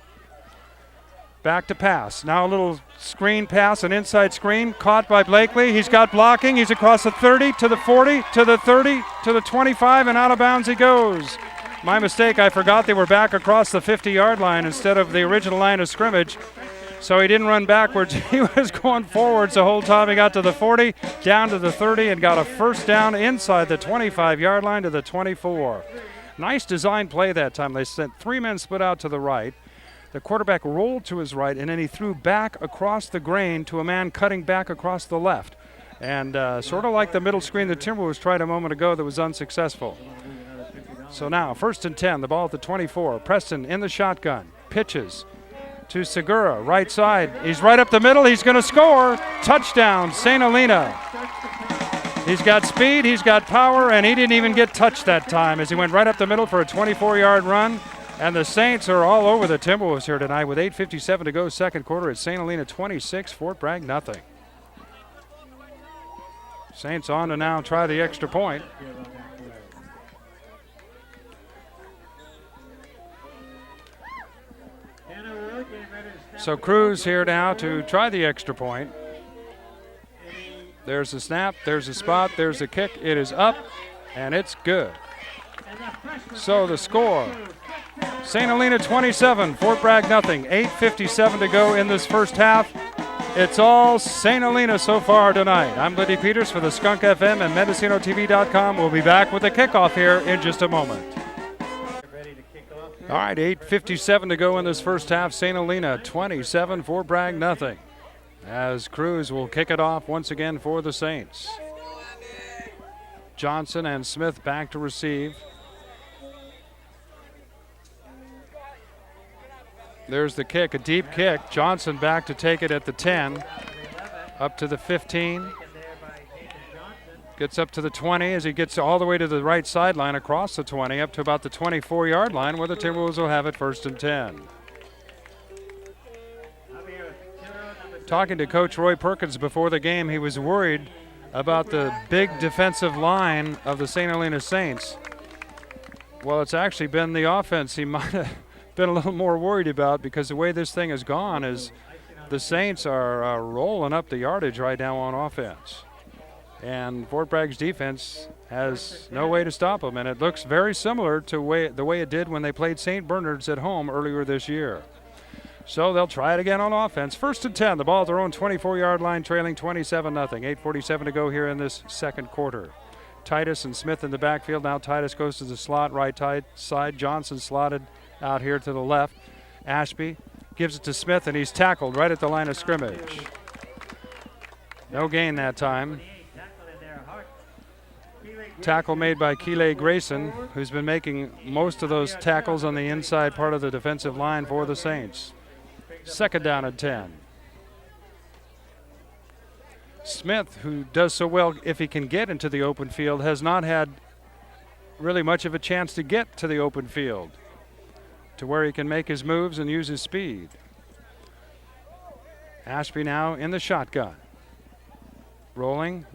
Back to pass. Now a little screen pass, an inside screen, caught by Blakely. He's got blocking. He's across the 30 to the 40 to the 30 to the 25, and out of bounds he goes. My mistake, I forgot they were back across the 50-yard line instead of the original line of scrimmage. So he didn't run backwards. He was going forwards the whole time. He got to the 40, down to the 30, and got a first down inside the 25-yard line to the 24. Nice design play that time. They sent 3 men split out to the right. The quarterback rolled to his right, and then he threw back across the grain to a man cutting back across the left. And sort of like the middle screen the Timberwolves tried a moment ago that was unsuccessful. So now, first and 10, the ball at the 24. Preston in the shotgun. Pitches to Segura, right side. He's right up the middle. He's going to score. Touchdown, St. Helena. He's got speed, he's got power, and he didn't even get touched that time as he went right up the middle for a 24-yard run. And the Saints are all over the Timberwolves here tonight with 8:57 to go, second quarter. At St. Helena 26, Fort Bragg nothing. Saints on to now try the extra point. So Cruz here now to try the extra point. There's the snap, there's the spot, there's the kick. It is up, and it's good. So the score, St. Helena 27, Fort Bragg nothing. 8:57 to go in this first half. It's all St. Helena so far tonight. I'm Lindy Peters for the Skunk FM and MendocinoTV.com. We'll be back with the kickoff here in just a moment. All right, 8:57 to go in this first half. St. Helena 27, Fort Bragg nothing. As Cruz will kick it off once again for the Saints. Johnson and Smith back to receive. There's the kick, a deep kick. Johnson back to take it at the 10. Up to the 15. Taken there by Nathan Johnson. Gets up to the 20 as he gets all the way to the right sideline across the 20 up to about the 24-yard line where the Timberwolves will have it 1st and 10. Talking to Coach Roy Perkins before the game, he was worried about the big defensive line of the St. Helena Saints. Well, it's actually been the offense he might have been a little more worried about, because the way this thing has gone is the Saints are rolling up the yardage right now on offense. And Fort Bragg's defense has no way to stop them, and it looks very similar to the way it did when they played St. Bernard's at home earlier this year. So they'll try it again on offense. 1st and 10, the ball at their own 24-yard line, trailing 27-0. 8:47 to go here in this second quarter. Titus and Smith in the backfield. Now Titus goes to the slot, right side. Johnson slotted out here to the left. Ashby gives it to Smith, and he's tackled right at the line of scrimmage. No gain that time. Tackle made by Keeley Grayson, who's been making most of those tackles on the inside part of the defensive line for the Saints. 2nd down and 10. Smith, who does so well if he can get into the open field, has not had really much of a chance to get to the open field to where he can make his moves and use his speed. Ashby now in the shotgun. Rolling.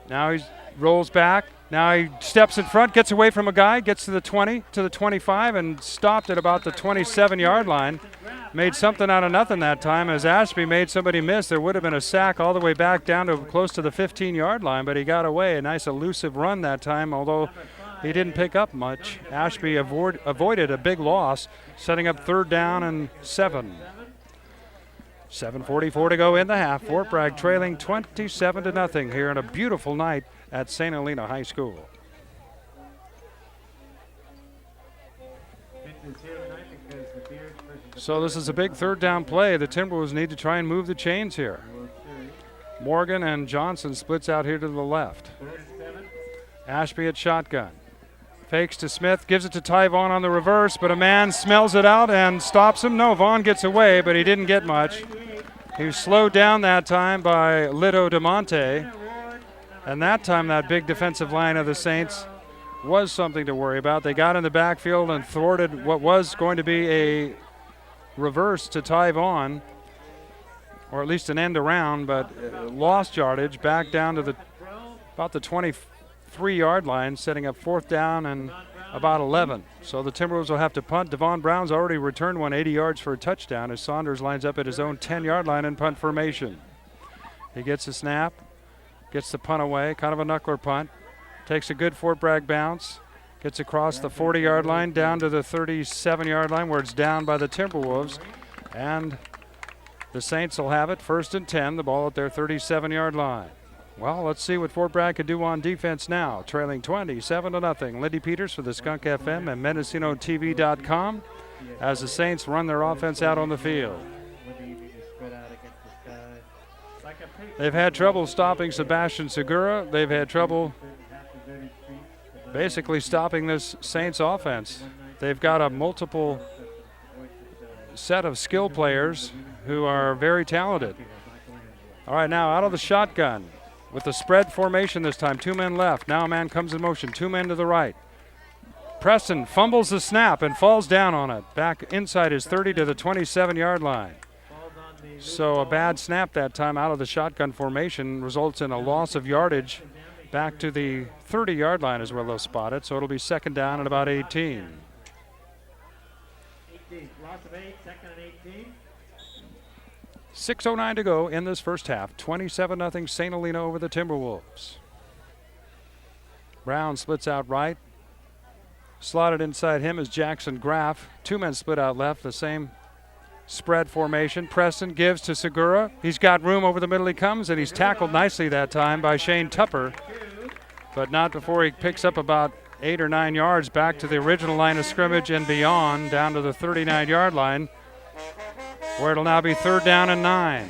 Now he rolls back. Now he steps in front, gets away from a guy, gets to the 20, to the 25, and stopped at about the 27-yard line. Made something out of nothing that time as Ashby made somebody miss. There would have been a sack all the way back down to close to the 15-yard line, but he got away. A nice elusive run that time, although he didn't pick up much. Ashby avoided a big loss, setting up 3rd down and 7. 7:44 to go in the half. Fort Bragg trailing 27-0 here on a beautiful night at St. Helena High School. So this is a big 3rd down play. The Timberwolves need to try and move the chains here. Morgan and Johnson splits out here to the left. Ashby at shotgun. Fakes to Smith, gives it to Ty Vaughn on the reverse, but a man smells it out and stops him. No, Vaughn gets away, but he didn't get much. He was slowed down that time by Lito DeMonte. And that time, that big defensive line of the Saints was something to worry about. They got in the backfield and thwarted what was going to be a reverse to Ty Vaughn, or at least an end around, but lost yardage back down to about the 23-yard line, setting up 4th down and about 11. So the Timberwolves will have to punt. Devon Brown's already returned 180 yards for a touchdown as Saunders lines up at his own 10-yard line in punt formation. He gets a snap, gets the punt away, kind of a knuckler punt, takes a good Fort Bragg bounce, gets across the 40-yard line down to the 37-yard line where it's down by the Timberwolves, and the Saints will have it 1st and 10, the ball at their 37-yard line. Well, let's see what Fort Bragg can do on defense now. Trailing 27-0. Lindy Peters for the Skunk FM and MendocinoTV.com as the Saints run their offense out on the field. They've had trouble stopping Sebastian Segura. They've had trouble basically stopping this Saints offense. They've got a multiple set of skill players who are very talented. All right, now out of the shotgun. With the spread formation this time, 2 men left. Now a man comes in motion, 2 men to the right. Preston fumbles the snap and falls down on it. Back inside his 30 to the 27-yard line. So a bad snap that time out of the shotgun formation results in a loss of yardage back to the 30-yard line is where they'll spot it. So it'll be 2nd down and about 18. Loss of 8, 2nd and 18. 6:09 to go in this first half. 27-0 St. Helena over the Timberwolves. Brown splits out right. Slotted inside him is Jackson Graff. 2 men split out left, the same spread formation. Preston gives to Segura. He's got room over the middle he comes, and he's tackled nicely that time by Shane Tupper, but not before he picks up about 8 or 9 yards back to the original line of scrimmage and beyond, down to the 39-yard line, where it'll now be 3rd down and 9.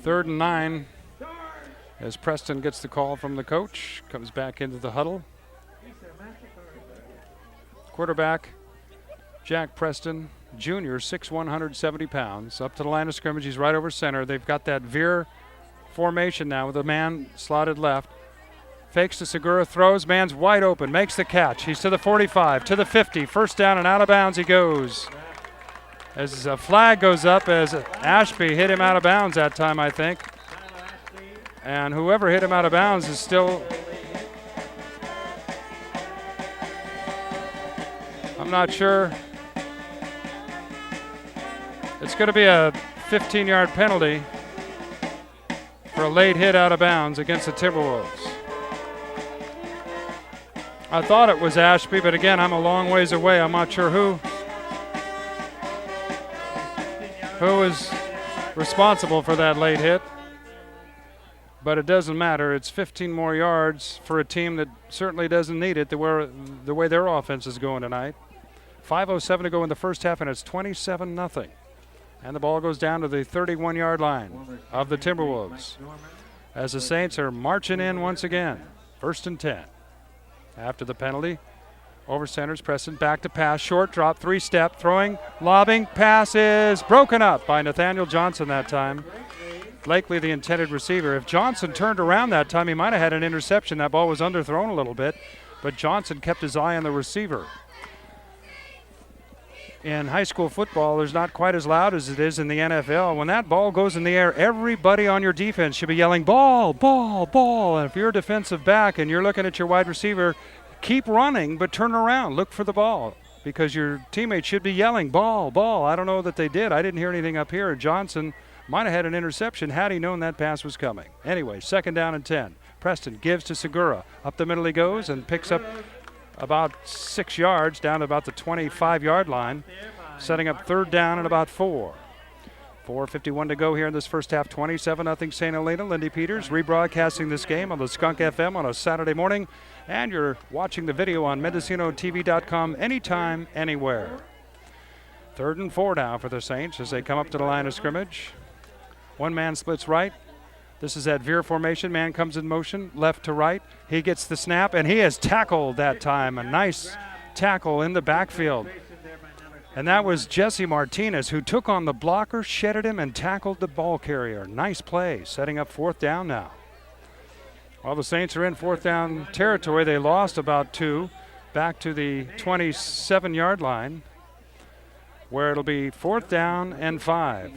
Third and 9 as Preston gets the call from the coach, comes back into the huddle. Quarterback Jack Preston, junior, 6'1", 170 pounds. Up to the line of scrimmage. He's right over center. They've got that veer formation now with a man slotted left. Fakes to Segura, throws, man's wide open, makes the catch. He's to the 45, to the 50, first down and out of bounds he goes. As a flag goes up as Ashby hit him out of bounds that time, I think. And whoever hit him out of bounds is still, I'm not sure. It's going to be a 15-yard penalty for a late hit out of bounds against the Timberwolves. I thought it was Ashby, but again, I'm a long ways away. I'm not sure who is responsible for that late hit. But it doesn't matter. It's 15 more yards for a team that certainly doesn't need it the way their offense is going tonight. 5:07 to go in the first half, and it's 27-0. And the ball goes down to the 31-yard line of the Timberwolves as the Saints are marching in once again. 1st and 10. After the penalty, over centers, Preston back to pass, short drop, 3-step, throwing, lobbing, pass is broken up by Nathaniel Johnson that time. Blakely, the intended receiver. If Johnson turned around that time, he might have had an interception. That ball was underthrown a little bit, but Johnson kept his eye on the receiver. In high school football, there's not quite as loud as it is in the NFL. When that ball goes in the air, everybody on your defense should be yelling, ball, ball, ball. And if you're a defensive back and you're looking at your wide receiver, keep running, but turn around, look for the ball, because your teammates should be yelling, ball, ball. I don't know that they did. I didn't hear anything up here. Johnson might have had an interception had he known that pass was coming. Anyway, 2nd down and 10. Preston gives to Segura. Up the middle he goes and picks up about 6 yards down to about the 25-yard line, setting up 3rd down and about 4. 4:51 to go here in this first half. 27-0 St. Helena. Lindy Peters rebroadcasting this game on the Skunk FM on a Saturday morning. And you're watching the video on MendocinoTV.com anytime, anywhere. 3rd and 4 now for the Saints as they come up to the line of scrimmage. One man splits right. This is that veer formation. Man comes in motion, left to right. He gets the snap, and he is tackled that time. A nice tackle in the backfield. And that was Jesse Martinez, who took on the blocker, shedded him, and tackled the ball carrier. Nice play, setting up 4th down now. While the Saints are in 4th down territory, they lost about 2 back to the 27-yard line, where it'll be 4th down and 5.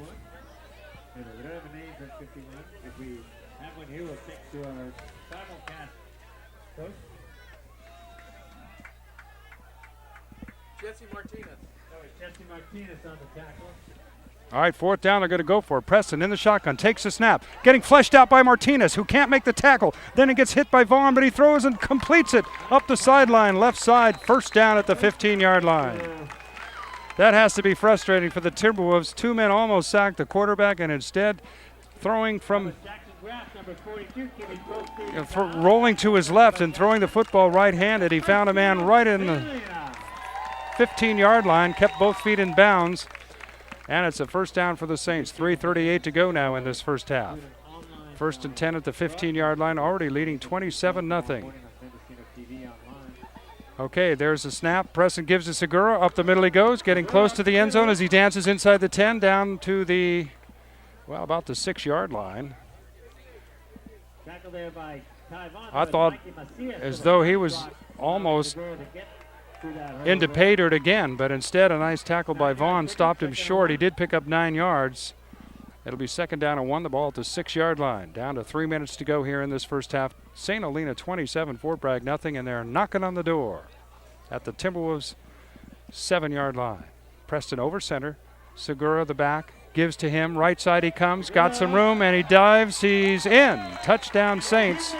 Jesse Martinez. That was Jesse Martinez on the tackle. All right, 4th down, they're going to go for it. Preston in the shotgun, takes the snap, getting fleshed out by Martinez, who can't make the tackle. Then he gets hit by Vaughn, but he throws and completes it up the sideline, left side, 1st down at the 15-yard line. That has to be frustrating for the Timberwolves. 2 men almost sacked the quarterback, and instead throwing from rolling to his left and throwing the football right-handed. He found a man right in the 15-yard line, kept both feet in bounds, and it's a 1st down for the Saints. 3:38 to go now in this first half. 1st and 10 at the 15-yard line, already leading 27-0. Okay, there's a snap. Preston gives to Segura. Up the middle he goes, getting close to the end zone as he dances inside the 10 down to the, well, about the 6-yard line. I thought as though he was almost into pay dirt again, but instead a nice tackle by Vaughn stopped him short. He did pick up 9 yards. It'll be 2nd down and 1, the ball at the 6-yard line. Down to 3 minutes to go here in this first half. St. Helena 27, Fort Bragg nothing, and they're knocking on the door at the Timberwolves 7-yard line. Preston over center. Segura the back. Gives to him. Right side he comes. Got some room, and he dives. He's in. Touchdown Saints.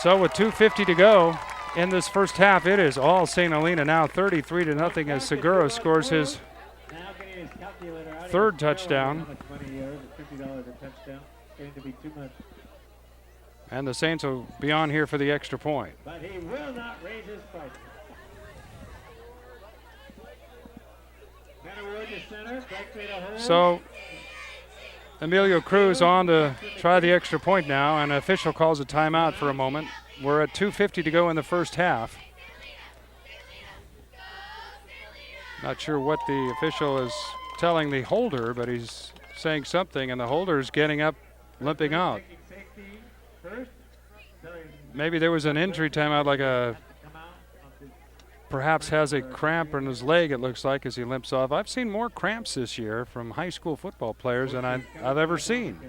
So with 2:50 to go in this first half, it is all St. Helena now 33-0 as Segura scores his 3rd touchdown. And the Saints will be on here for the extra point. But he will not raise his price. So Emilio Cruz on to try the extra point now, and an official calls a timeout for a moment. We're at 2:50 to go in the first half. Not sure what the official is telling the holder, but he's saying something, and the holder is getting up, limping out. Maybe there was an injury timeout, like perhaps has a cramp in his leg, it looks like, as he limps off. I've seen more cramps this year from high school football players than I've ever seen.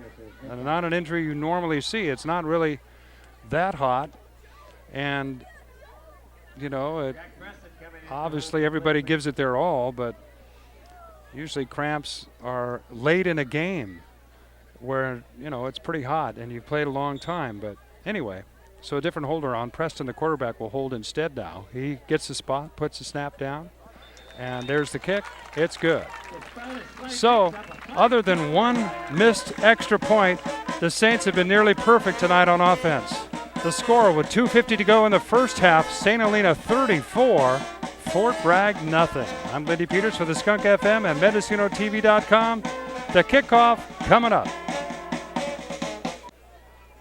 And not an injury you normally see. It's not really that hot. And, you know, obviously everybody gives it their all, but usually cramps are late in a game where, you know, it's pretty hot and you've played a long time. But anyway, so a different holder on. Preston, the quarterback, will hold instead now. He gets the spot, puts the snap down, and there's the kick. It's good. So, other than one missed extra point, the Saints have been nearly perfect tonight on offense. The score with 2:50 to go in the first half, St. Helena 34, Fort Bragg nothing. I'm Lindy Peters for the Skunk FM and MendocinoTV.com. The kickoff coming up.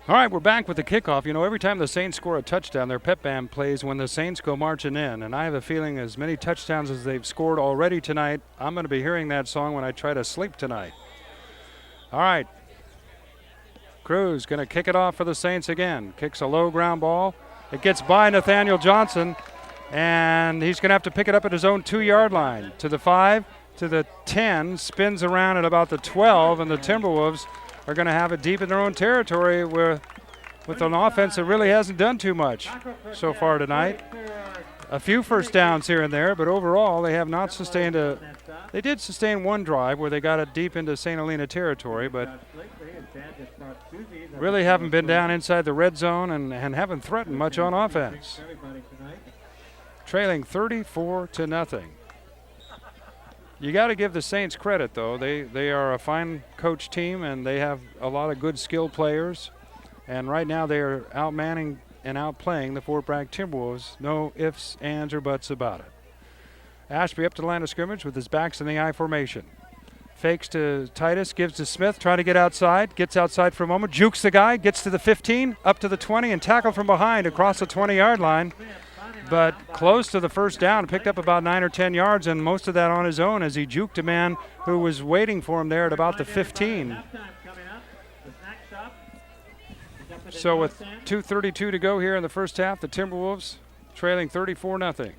All right, we're back with the kickoff. You know, every time the Saints score a touchdown, their pep band plays when the Saints go marching in. And I have a feeling as many touchdowns as they've scored already tonight, I'm going to be hearing that song when I try to sleep tonight. All right. Cruz going to kick it off for the Saints again. Kicks a low ground ball. It gets by Nathaniel Johnson, and he's going to have to pick it up at his own 2-yard line. To the 5, to the 10, spins around at about the 12, and the Timberwolves are going to have it deep in their own territory with an offense that really hasn't done too much so far tonight. A few first downs here and there, but overall they have not sustained they did sustain one drive where they got it deep into St. Helena territory, but really haven't been down inside the red zone and haven't threatened much on offense. Trailing 34-0. You got to give the Saints credit, though. They are a fine coach team, and they have a lot of good skilled players. And right now they are outmanning and outplaying the Fort Bragg Timberwolves. No ifs, ands, or buts about it. Ashby up to the line of scrimmage with his backs in the I formation. Fakes to Titus, gives to Smith, trying to get outside. Gets outside for a moment, jukes the guy, gets to the 15, up to the 20, and tackled from behind across the 20-yard line. But close to the first down, picked up about 9 or 10 yards, and most of that on his own as he juked a man who was waiting for him there at about the 15. So with 2:32 to go here in the first half, the Timberwolves trailing 34-0.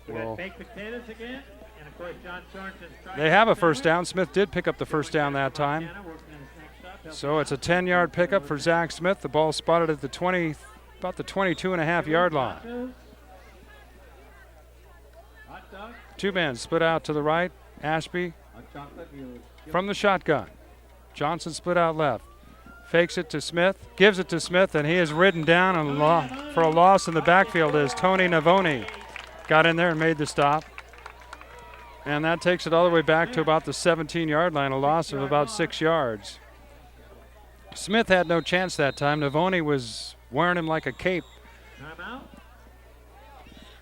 Well, they have a first down. Smith did pick up the first down that time. So it's a 10-yard pickup for Zach Smith. The ball spotted at the 20, about the 22.5-yard line. Two men split out to the right. Ashby from the shotgun. Johnson split out left. Fakes it to Smith, gives it to Smith, and he is ridden down and for a loss in the backfield as Tony Navoni got in there and made the stop. And that takes it all the way back to about the 17-yard line, a loss of about 6 yards. Smith had no chance that time. Navoni was wearing him like a cape.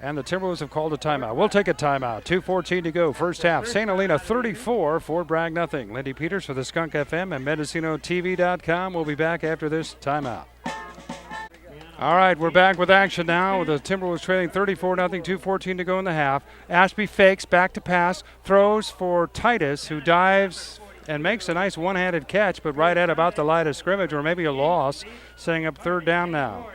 And the Timberwolves have called a timeout. We'll take a timeout. 2:14 to go, first half. St. Helena 34, Fort Bragg nothing. Lindy Peters for the Skunk FM and MendocinoTV.com. We'll be back after this timeout. All right, we're back with action now with the Timberwolves trailing 34-0, 2:14 to go in the half. Ashby fakes, back to pass, throws for Titus, who dives and makes a nice one-handed catch, but right at about the line of scrimmage, or maybe a loss, setting up third down now.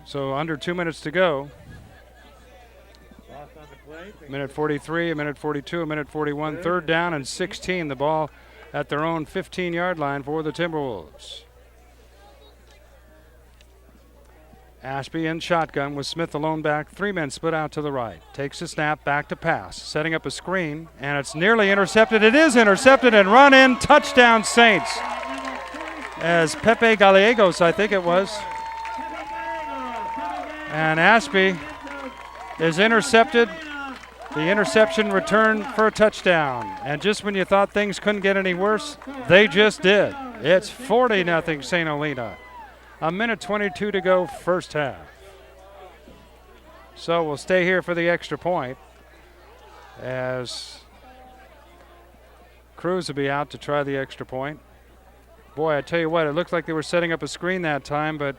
So under 2 minutes to go. Minute 43, a minute 42, a minute 41. Third down and 16. The ball at their own 15-yard line for the Timberwolves. Ashby in shotgun with Smith alone back. 3 men split out to the right. Takes the snap, back to pass. Setting up a screen, and it's nearly intercepted. It is intercepted and run in. Touchdown Saints. As Pepe Gallegos, I think it was. And Ashby is intercepted. The interception returned for a touchdown. And just when you thought things couldn't get any worse, they just did. It's 40-0 St. Helena. A minute 22 to go, first half. So we'll stay here for the extra point as Cruz will be out to try the extra point. Boy, I tell you what, it looked like they were setting up a screen that time, but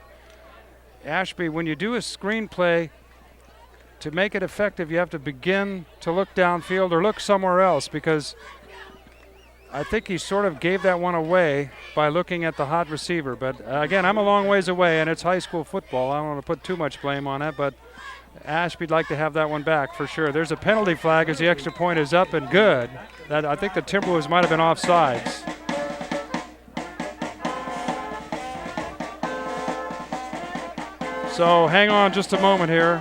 Ashby, when you do a screen play, to make it effective, you have to begin to look downfield or look somewhere else, because I think he sort of gave that one away by looking at the hot receiver. But again, I'm a long ways away, and it's high school football. I don't want to put too much blame on it, but Ashby'd like to have that one back for sure. There's a penalty flag as the extra point is up and good. I think the Timberwolves might have been offsides. So hang on just a moment here.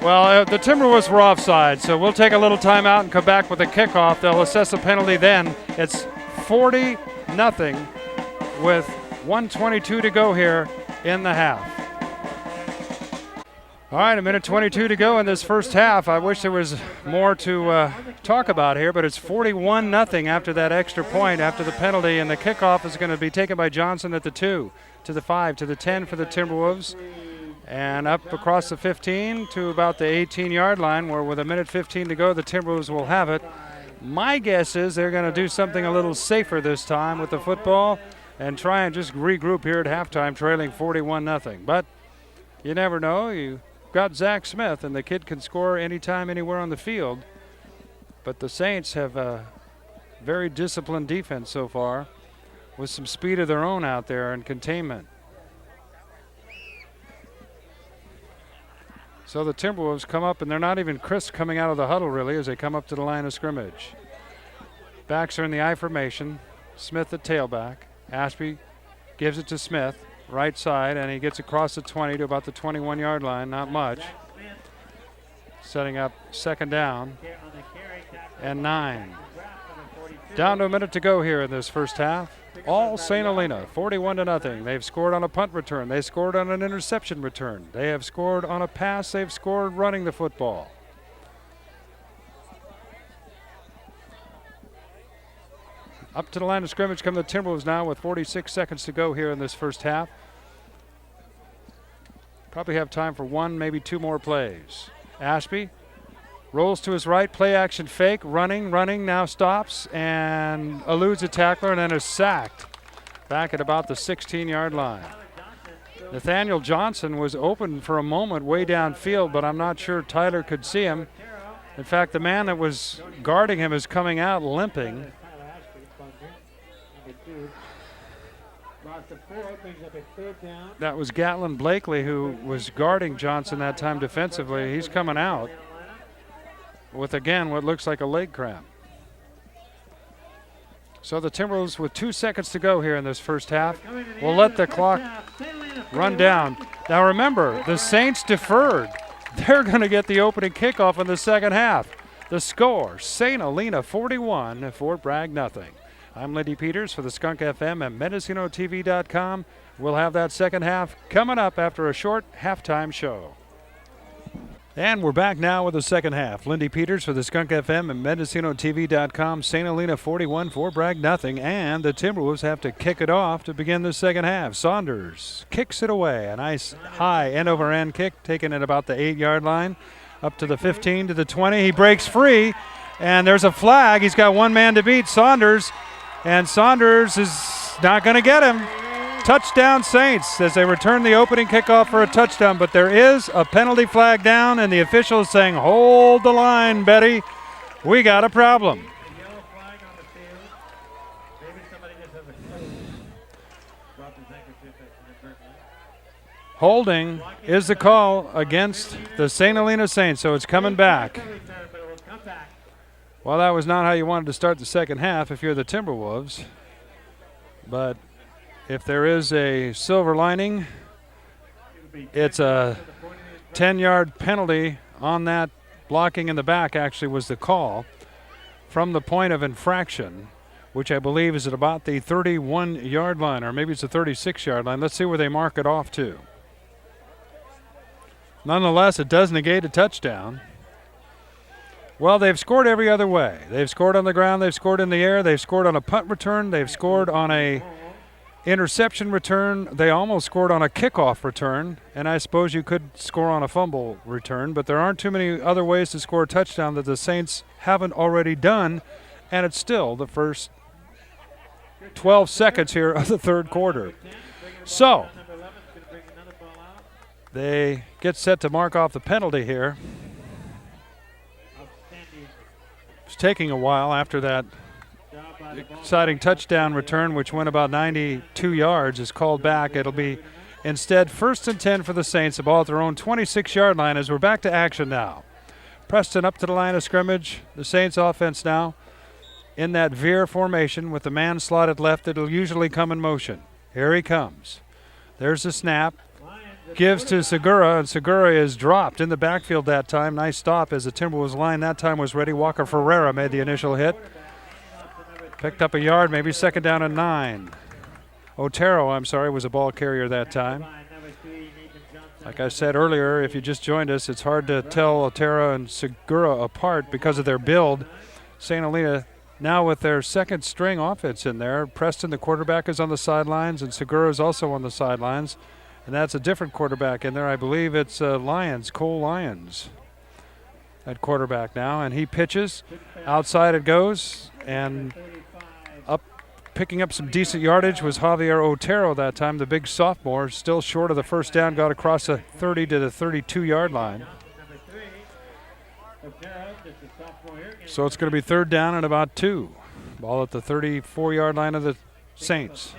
Well, the Timberwolves were offside, so we'll take a little timeout and come back with a kickoff. They'll assess a penalty then. It's 40-0 with 1:22 to go here in the half. All right, a minute 22 to go in this first half. I wish there was more to talk about here, but it's 41-0 after that extra point, after the penalty, and the kickoff is going to be taken by Johnson at the 2, to the 5, to the 10 for the Timberwolves, and up across the 15 to about the 18-yard line, where with a minute 15 to go, the Timberwolves will have it. My guess is they're going to do something a little safer this time with the football and try and just regroup here at halftime, trailing 41-0. But you never know. You got Zach Smith, and the kid can score anytime, anywhere on the field. But the Saints have a very disciplined defense so far, with some speed of their own out there and containment. So the Timberwolves come up, and they're not even crisp coming out of the huddle, really, as they come up to the line of scrimmage. Backs are in the I formation. Smith at tailback. Ashby gives it to Smith. Right side, and he gets across the 20 to about the 21-yard line, not much. Setting up second down and 9. Down to a minute to go here in this first half. All St. Helena, 41-0. They've scored on a punt return. They scored on an interception return. They have scored on a pass. They've scored running the football. Up to the line of scrimmage come the Timberwolves now with 46 seconds to go here in this first half. Probably have time for one, maybe two more plays. Ashby rolls to his right, play action fake, running, now stops and eludes a tackler and then is sacked back at about the 16-yard line. Nathaniel Johnson was open for a moment way downfield, but I'm not sure Tyler could see him. In fact, the man that was guarding him is coming out limping. That was Gatlin Blakely, who was guarding Johnson that time defensively. He's coming out with, again, what looks like a leg cramp. So the Timberwolves with 2 seconds to go here in this first half will let the clock run down. Now remember, the Saints deferred. They're going to get the opening kickoff in the second half. The score, St. Helena 41, Fort Bragg nothing. I'm Lindy Peters for the Skunk FM and MendocinoTV.com. We'll have that second half coming up after a short halftime show. And we're back now with the second half. Lindy Peters for the Skunk FM and MendocinoTV.com. St. Helena 41, Fort Bragg nothing. And the Timberwolves have to kick it off to begin the second half. Saunders kicks it away. A nice high end-over-end kick, taken at about the 8-yard line. Up to the 15, to the 20. He breaks free, and there's a flag. He's got one man to beat, Saunders. And Saunders is not going to get him. Touchdown Saints as they return the opening kickoff for a touchdown. But there is a penalty flag down, and the official is saying, hold the line, Betty. We got a problem. Holding is the call against the St. Helena Saints, so it's coming back. Well, that was not how you wanted to start the second half if you're the Timberwolves. But if there is a silver lining, it's a 10-yard penalty on that. Blocking in the back actually was the call from the point of infraction, which I believe is at about the 31-yard line, or maybe it's the 36-yard line. Let's see where they mark it off to. Nonetheless, it does negate a touchdown. Well, they've scored every other way. They've scored on the ground, they've scored in the air, they've scored on a punt return, they've scored on a interception return. They almost scored on a kickoff return, and I suppose you could score on a fumble return, but there aren't too many other ways to score a touchdown that the Saints haven't already done, and it's still the first 12 seconds here of the third quarter. So they get set to mark off the penalty here. It's taking a while after that exciting touchdown return, which went about 92 yards, is called back. It'll be instead 1st and 10 for the Saints, the ball at their own 26-yard line as we're back to action now. Preston up to the line of scrimmage. The Saints offense now in that veer formation with the man slotted left. It'll usually come in motion. Here he comes. There's the snap. Gives to Segura, and Segura is dropped in the backfield that time. Nice stop as the Timberwolves line that time was ready. Walker Ferreira made the initial hit. Picked up a yard, maybe 2nd down and 9. Otero, was a ball carrier that time. Like I said earlier, if you just joined us, it's hard to tell Otero and Segura apart because of their build. St. Helena now with their second string offense in there. Preston, the quarterback, is on the sidelines, and Segura is also on the sidelines. And that's a different quarterback in there. I believe it's Cole Lyons at quarterback now. And he pitches. Outside it goes. And picking up some decent yardage was Javier Otero that time, the big sophomore. Still short of the first down. Got across the 30 to the 32-yard line. So it's going to be 3rd down and about 2. Ball at the 34-yard line of the Saints.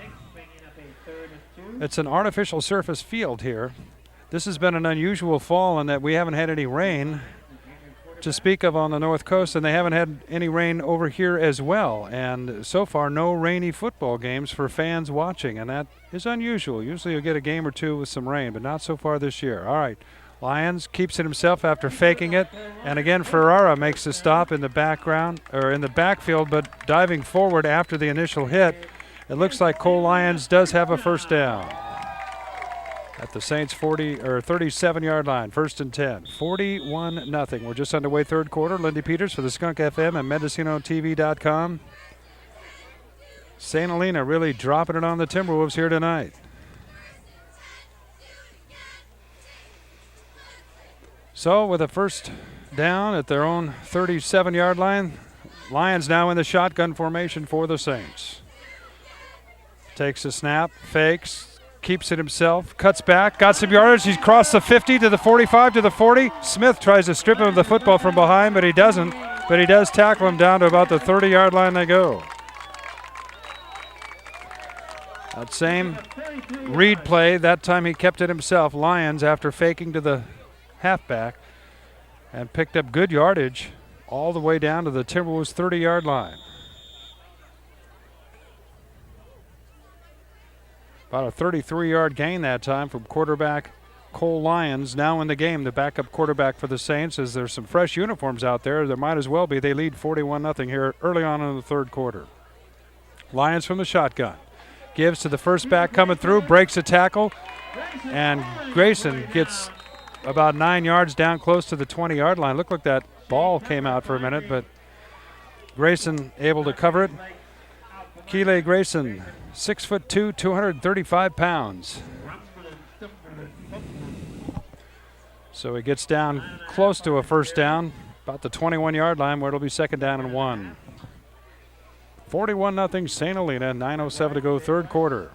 It's an artificial surface field here. This has been an unusual fall in that we haven't had any rain to speak of on the North Coast, and they haven't had any rain over here as well. And so far, no rainy football games for fans watching, and that is unusual. Usually you'll get a game or two with some rain, but not so far this year. All right, Lyons keeps it himself after faking it, and again Ferrara makes the stop in the background, or in the backfield, but diving forward after the initial hit. It looks like Cole Lyons does have a first down at the Saints 37-yard line, 1st and 10. 41-0. We're just underway third quarter. Lindy Peters for the Skunk FM and MendocinoTV.com. St. Helena really dropping it on the Timberwolves here tonight. So with a first down at their own 37-yard line, Lions now in the shotgun formation for the Saints. Takes a snap, fakes, keeps it himself, cuts back, got some yardage. He's crossed the 50 to the 45 to the 40. Smith tries to strip him of the football from behind, but he doesn't. But he does tackle him down to about the 30-yard line they go. That same read play, that time he kept it himself. Lyons, after faking to the halfback, and picked up good yardage all the way down to the Timberwolves 30-yard line. About a 33-yard gain that time from quarterback Cole Lyons, now in the game, the backup quarterback for the Saints. As there's some fresh uniforms out there, there might as well be. They lead 41-0 here early on in the third quarter. Lyons from the shotgun. Gives to the first back coming through, breaks a tackle, and Grayson gets about 9 yards down close to the 20-yard line. Looked like that ball came out for a minute, but Grayson able to cover it. Keeley Grayson, 6'2", 235 pounds. So he gets down close to a first down, about the 21-yard line, where it'll be 2nd down and 1. 41-0 St. Helena, 9:07 to go, third quarter.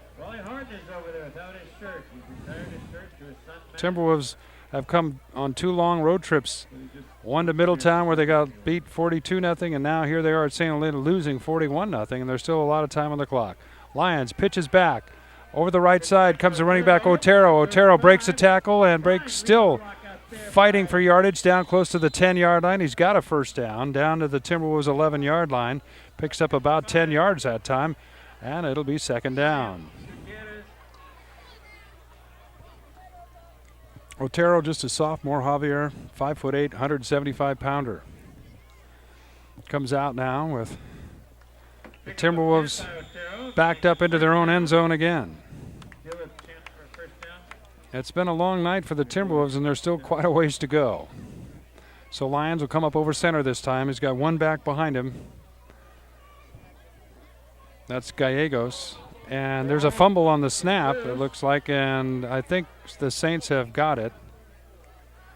Timberwolves have come on 2 long road trips. One to Middletown where they got beat 42-0, and now here they are at St. Helena losing 41-0, and there's still a lot of time on the clock. Lyons pitches back. Over the right side comes the running back Otero. Otero breaks a tackle and still fighting for yardage down close to the 10-yard line. He's got a first down to the Timberwolves 11-yard line. Picks up about 10 yards that time, and it'll be 2nd down. Otero, just a sophomore. Javier, 5'8", 175-pounder. Comes out now with the Timberwolves backed up into their own end zone again. It's been a long night for the Timberwolves, and there's still quite a ways to go. So Lyons will come up over center this time. He's got one back behind him. That's Gallegos. And there's a fumble on the snap, it looks like, and I think the Saints have got it.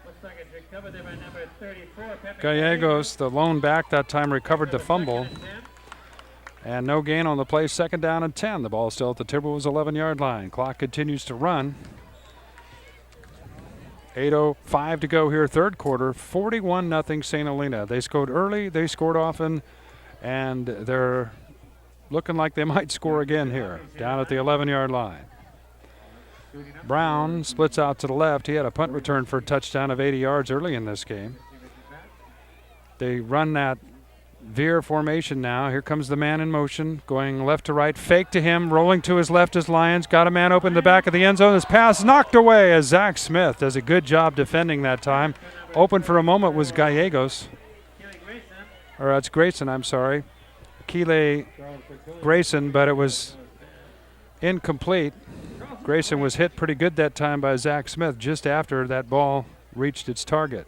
Looks like it's recovered there by number 34. Gallegos, the lone back that time, recovered the fumble. And no gain on the play, 2nd down and 10. The ball still at the Timberwolves 11-yard line. Clock continues to run. 8:05 to go here, 3rd quarter. 41-0 St. Helena. They scored early, they scored often, and they're looking like they might score again here, down at the 11-yard line. Brown splits out to the left. He had a punt return for a touchdown of 80 yards early in this game. They run that veer formation now. Here comes the man in motion, going left to right. Fake to him, rolling to his left is Lyons. Got a man open in the back of the end zone. His pass knocked away as Zach Smith does a good job defending that time. Open for a moment was Gallegos. Or that's Grayson, I'm sorry. Keeley Grayson, but it was incomplete. Grayson was hit pretty good that time by Zach Smith just after that ball reached its target.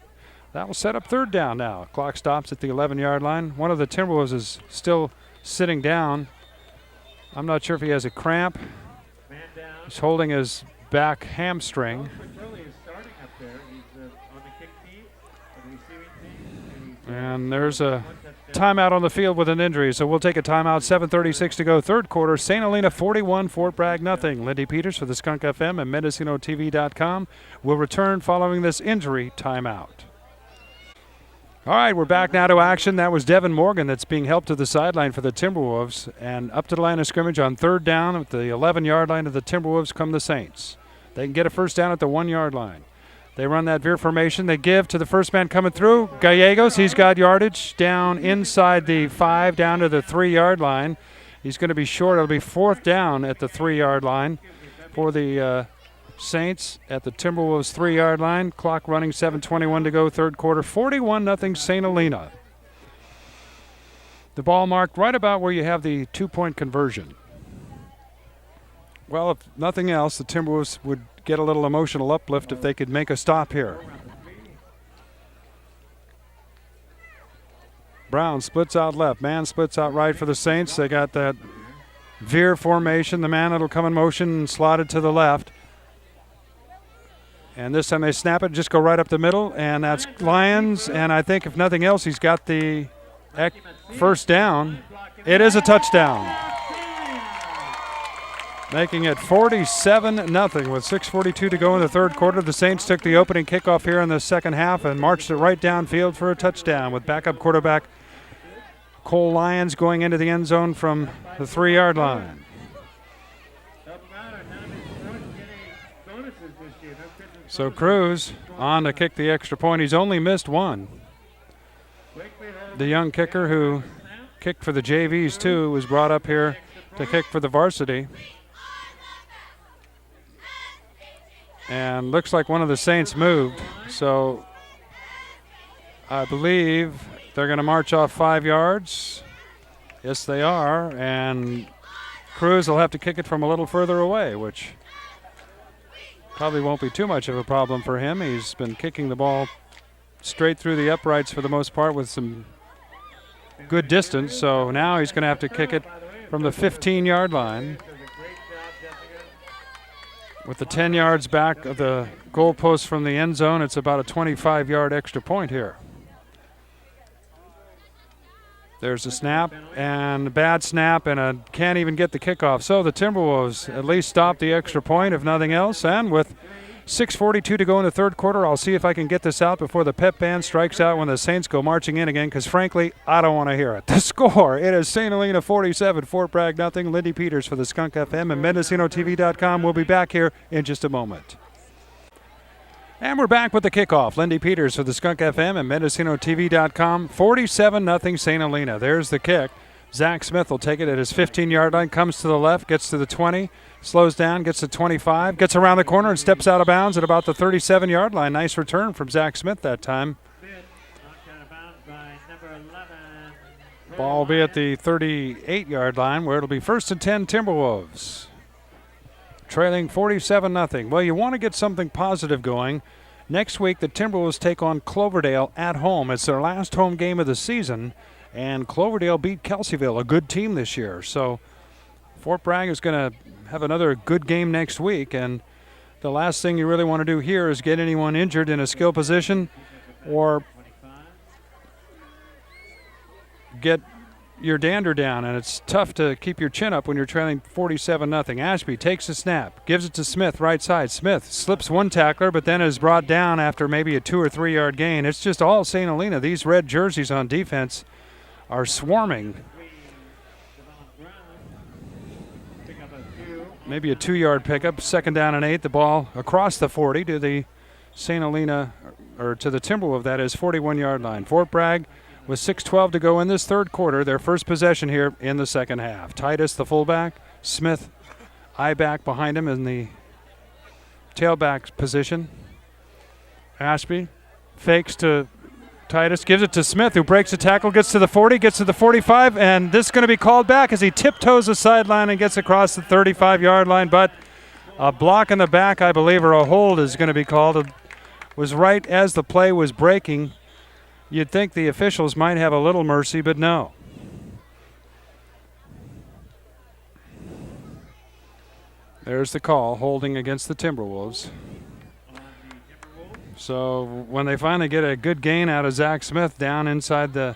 That will set up 3rd down now. Clock stops at the 11-yard line. One of the Timberwolves is still sitting down. I'm not sure if he has a cramp. He's holding his back hamstring. And there's a timeout on the field with an injury, so we'll take a timeout. 7:36 to go, 3rd quarter. St. Helena 41, Fort Bragg nothing. Lindy Peters for the Skunk FM and MendocinoTV.com will return following this injury timeout. All right, we're back now to action. That was Devin Morgan that's being helped to the sideline for the Timberwolves. And up to the line of scrimmage on 3rd down at the 11-yard line of the Timberwolves come the Saints. They can get a 1st down at the 1-yard line. They run that veer formation. They give to the first man coming through, Gallegos. He's got yardage down inside the 5, down to the 3-yard line. He's going to be short. It'll be 4th down at the 3-yard line for the Saints at the Timberwolves 3-yard line. Clock running, 7:21 to go, 3rd quarter. 41-0 St. Helena. The ball marked right about where you have the 2-point conversion. Well, if nothing else, the Timberwolves would get a little emotional uplift if they could make a stop here. Brown splits out left. Man splits out right for the Saints. They got that veer formation. The man that'll come in motion and slotted to the left. And this time they snap it, just go right up the middle, and that's Lyons. And I think if nothing else, he's got the 1st down. It is a touchdown. Making it 47-0 with 6:42 to go in the 3rd quarter. The Saints took the opening kickoff here in the 2nd half and marched it right downfield for a touchdown with backup quarterback Cole Lyons going into the end zone from the 3-yard line. So Cruz on to kick the extra point. He's only missed one. The young kicker who kicked for the JVs too was brought up here to kick for the varsity. And looks like one of the Saints moved. So I believe they're going to march off 5 yards. Yes, they are. And Cruz will have to kick it from a little further away, which probably won't be too much of a problem for him. He's been kicking the ball straight through the uprights for the most part with some good distance. So now he's going to have to kick it from the 15-yard line. With the 10 yards back of the goalpost from the end zone, it's about a 25-yard extra point here. There's a snap and a bad snap and can't even get the kickoff. So the Timberwolves at least stop the extra point, if nothing else. And with 6:42 to go in the 3rd quarter, I'll see if I can get this out before the pep band strikes out when the Saints go marching in again, because frankly, I don't want to hear it. The score, it is St. Helena 47, Fort Bragg nothing. Lindy Peters for the Skunk FM and MendocinoTV.com. We'll be back here in just a moment. And we're back with the kickoff. Lindy Peters for the Skunk FM and MendocinoTV.com. 47-0 St. Helena. There's the kick. Zach Smith will take it at his 15-yard line, comes to the left, gets to the 20, slows down, gets to 25, gets around the corner and steps out of bounds at about the 37-yard line. Nice return from Zach Smith that time. Ball will be at the 38-yard line where it'll be 1st and 10 Timberwolves. Trailing 47-0. Well, you want to get something positive going. Next week, the Timberwolves take on Cloverdale at home. It's their last home game of the season, and Cloverdale beat Kelseyville, a good team this year. So Fort Bragg is going to have another good game next week, and the last thing you really want to do here is get anyone injured in a skill position or get your dander down, and it's tough to keep your chin up when you're trailing 47-0. Ashby takes the snap, gives it to Smith, right side. Smith slips one tackler, but then is brought down after maybe a 2 or 3 yard gain. It's just all St. Helena. These red jerseys on defense are swarming. Maybe a 2 yard pickup, 2nd down and 8. The ball across the 40 to the St. Helena, or to the Timberwolves, that is 41 yard line. Fort Bragg with 6:12 to go in this third quarter, their first possession here in the second half. Titus, the fullback, Smith, I-back behind him in the tailback position. Ashby fakes to Titus, gives it to Smith, who breaks a tackle, gets to the 40, gets to the 45, and this is going to be called back as he tiptoes the sideline and gets across the 35 yard line, but a block in the back, I believe, or a hold is going to be called. It was right as the play was breaking. You'd think the officials might have a little mercy, but no. There's the call, holding against the Timberwolves. So when they finally get a good gain out of Zach Smith down inside the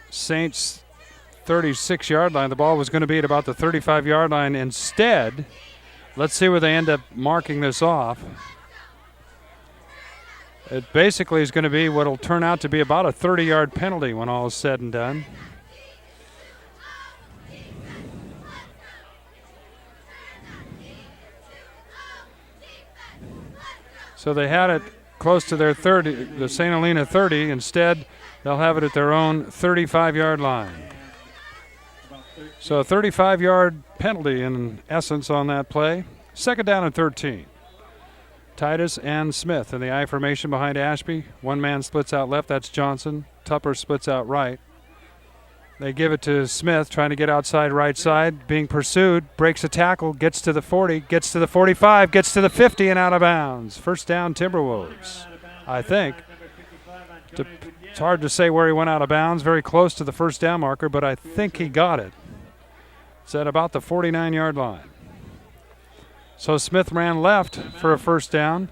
Saints' 36 yard line, the ball was going to be at about the 35 yard line. Instead, let's see where they end up marking this off. It basically is going to be what will turn out to be about a 30 yard penalty when all is said and done. So they had it close to their 30, the St. Helena 30. Instead, they'll have it at their own 35 yard line. So a 35 yard penalty in essence on that play. 2nd down and 13. Titus and Smith in the I formation behind Ashby. One man splits out left, that's Johnson. Tupper splits out right. They give it to Smith, trying to get outside right side, being pursued, breaks a tackle, gets to the 40, gets to the 45, gets to the 50 and out of bounds. First down, Timberwolves, I think. It's hard to say where he went out of bounds, very close to the first down marker, but I think he got it. It's at about the 49 yard line. So Smith ran left for a first down.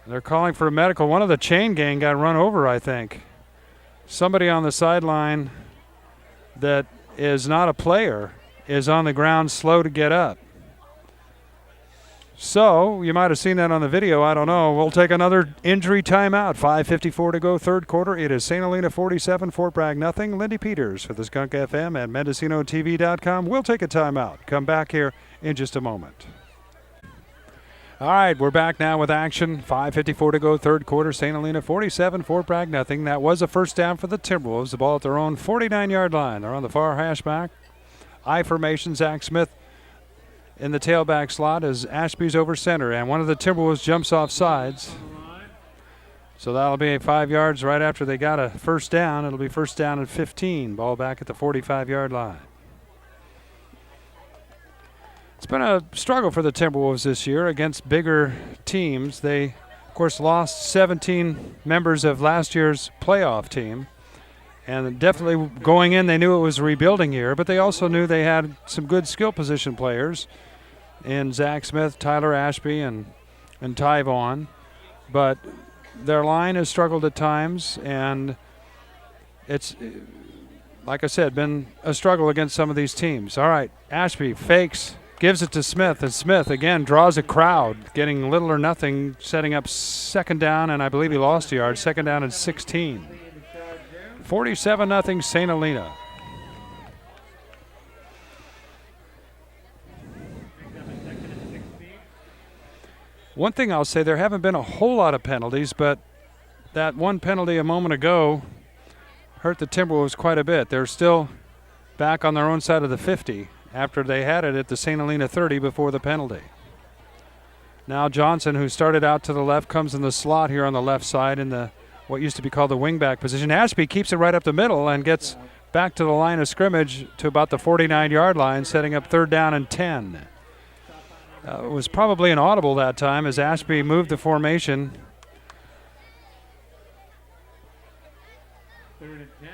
They're calling for a medical. One of the chain gang got run over, I think. Somebody on the sideline that is not a player is on the ground slow to get up. So you might have seen that on the video. I don't know. We'll take another injury timeout. 5:54 to go, third quarter. It is St. Helena 47, Fort Bragg nothing. Lindy Peters for the Skunk FM at MendocinoTV.com. We'll take a timeout. Come back here in just a moment. All right, we're back now with action. 5:54 to go, third quarter. St. Helena 47, Fort Bragg nothing. That was a first down for the Timberwolves. The ball at their own 49 yard line. They're on the far hashback. I formation, Zach Smith in the tailback slot as Ashby's over center, and one of the Timberwolves jumps off sides. So that'll be 5 yards right after they got a first down. It'll be first down and 15. Ball back at the 45 yard line. It's been a struggle for the Timberwolves this year against bigger teams. They, of course, lost 17 members of last year's playoff team. And definitely going in, they knew it was a rebuilding year, but they also knew they had some good skill position players in Zach Smith, Tyler Ashby, and Ty Vaughn. But their line has struggled at times, and it's, like I said, been a struggle against some of these teams. All right, Ashby fakes, gives it to Smith, and Smith, again, draws a crowd, getting little or nothing, setting up second down, and I believe he lost a yard, second down and 16. 47-0 St. Helena. One thing I'll say, there haven't been a whole lot of penalties, but that one penalty a moment ago hurt the Timberwolves quite a bit. They're still back on their own side of the 50 after they had it at the St. Helena 30 before the penalty. Now Johnson, who started out to the left, comes in the slot here on the left side in the what used to be called the wingback position. Ashby keeps it right up the middle and gets back to the line of scrimmage to about the 49-yard line, setting up third down and 10. It was probably an audible that time as Ashby moved the formation. Third and 10.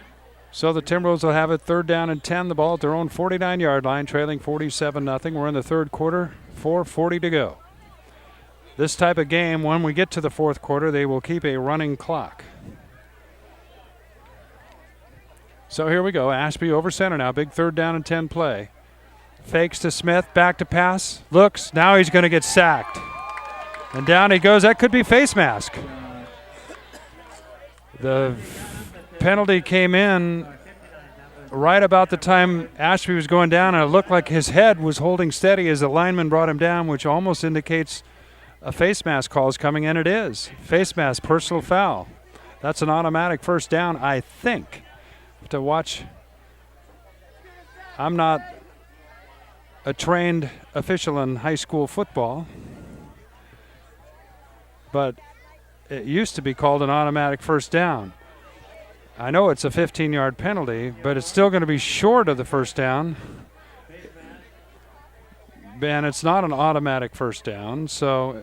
So the Timberwolves will have it 3rd down and 10, the ball at their own 49-yard line, trailing 47-0. We're in the 3rd quarter, 4:40 to go. This type of game, when we get to the 4th quarter, they will keep a running clock. So here we go. Ashby over center now. Big 3rd down and 10 play. Fakes to Smith. Back to pass. Looks. Now he's going to get sacked. And down he goes. That could be face mask. The penalty came in right about the time Ashby was going down, and it looked like his head was holding steady as the lineman brought him down, which almost indicates a face mask call is coming in. It is. Face mask, personal foul. That's an automatic 1st down, I think. To watch. I'm not a trained official in high school football, but it used to be called an automatic 1st down. I know it's a 15-yard penalty, but it's still going to be short of the 1st down. And it's not an automatic 1st down, so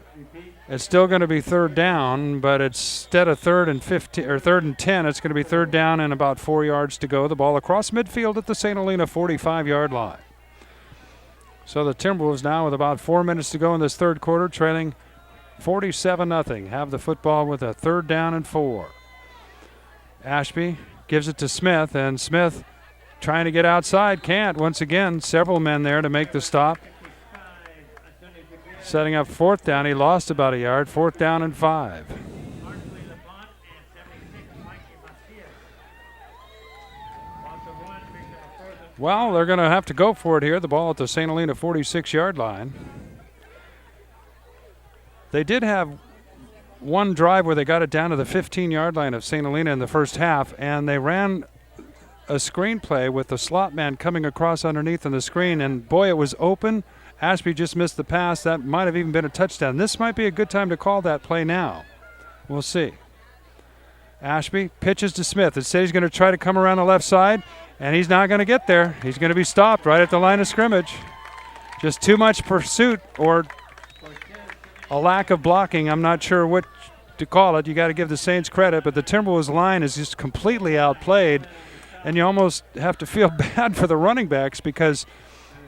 it's still going to be 3rd down, but instead of 3rd and 15 or 3rd and 10, it's going to be 3rd down and about 4 yards to go. The ball across midfield at the St. Helena 45-yard line. So the Timberwolves now with about 4 minutes to go in this 3rd quarter, trailing 47-0. Have the football with a 3rd down and 4. Ashby gives it to Smith, and Smith trying to get outside, can't. Once again, several men there to make the stop. Setting up 4th down. He lost about a yard. 4th down and 5. Well, they're going to have to go for it here. The ball at the St. Helena 46-yard line. They did have one drive where they got it down to the 15-yard line of St. Helena in the 1st half, and they ran a screen play with the slot man coming across underneath on the screen, and boy, it was open. Ashby just missed the pass. That might have even been a touchdown. This might be a good time to call that play now. We'll see. Ashby pitches to Smith. Instead, he's going to try to come around the left side, and he's not going to get there. He's going to be stopped right at the line of scrimmage. Just too much pursuit or a lack of blocking. I'm not sure what to call it. You got to give the Saints credit, but the Timberwolves line is just completely outplayed, and you almost have to feel bad for the running backs because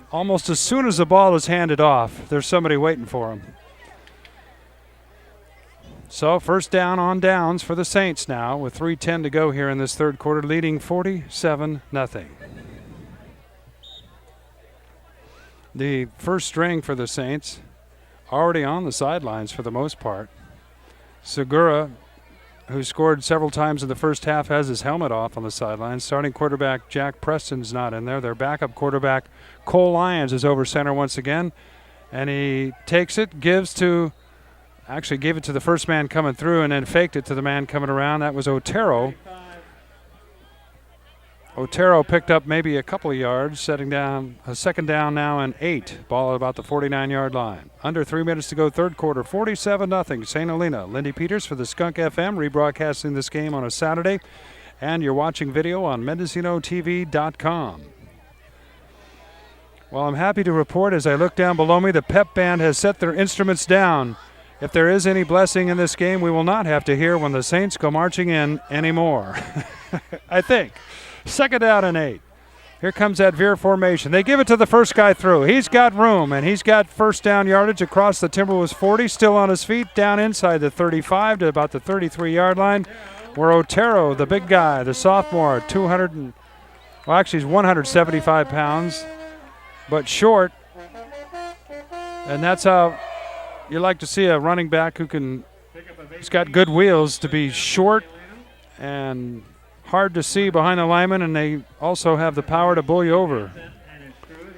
almost as soon as the ball is handed off, there's somebody waiting for him. So 1st down on downs for the Saints now with 3:10 to go here in this 3rd quarter, leading 47-0. The 1st string for the Saints already on the sidelines for the most part. Segura, who scored several times in the 1st half, has his helmet off on the sidelines. Starting quarterback Jack Preston's not in there. Their backup quarterback Cole Lyons is over center once again, and he takes it, gave it to the first man coming through, and then faked it to the man coming around. That was Otero. Otero picked up maybe a couple of yards, setting down a 2nd down now and 8. Ball at about the 49-yard line. Under 3 minutes to go, 3rd quarter, 47-0. St. Helena. Lindy Peters for the Skunk FM, rebroadcasting this game on a Saturday. And you're watching video on MendocinoTV.com. Well, I'm happy to report as I look down below me, the pep band has set their instruments down. If there is any blessing in this game, we will not have to hear when the Saints go marching in anymore. I think. 2nd down and 8. Here comes that veer formation. They give it to the first guy through. He's got room, and he's got 1st down yardage across the Timberwolves 40, still on his feet, down inside the 35 to about the 33-yard line, where Otero, the big guy, the sophomore, he's 175 pounds, but short. And that's how you like to see a running back who's got good wheels, to be short and hard to see behind the lineman, and they also have the power to bull you over.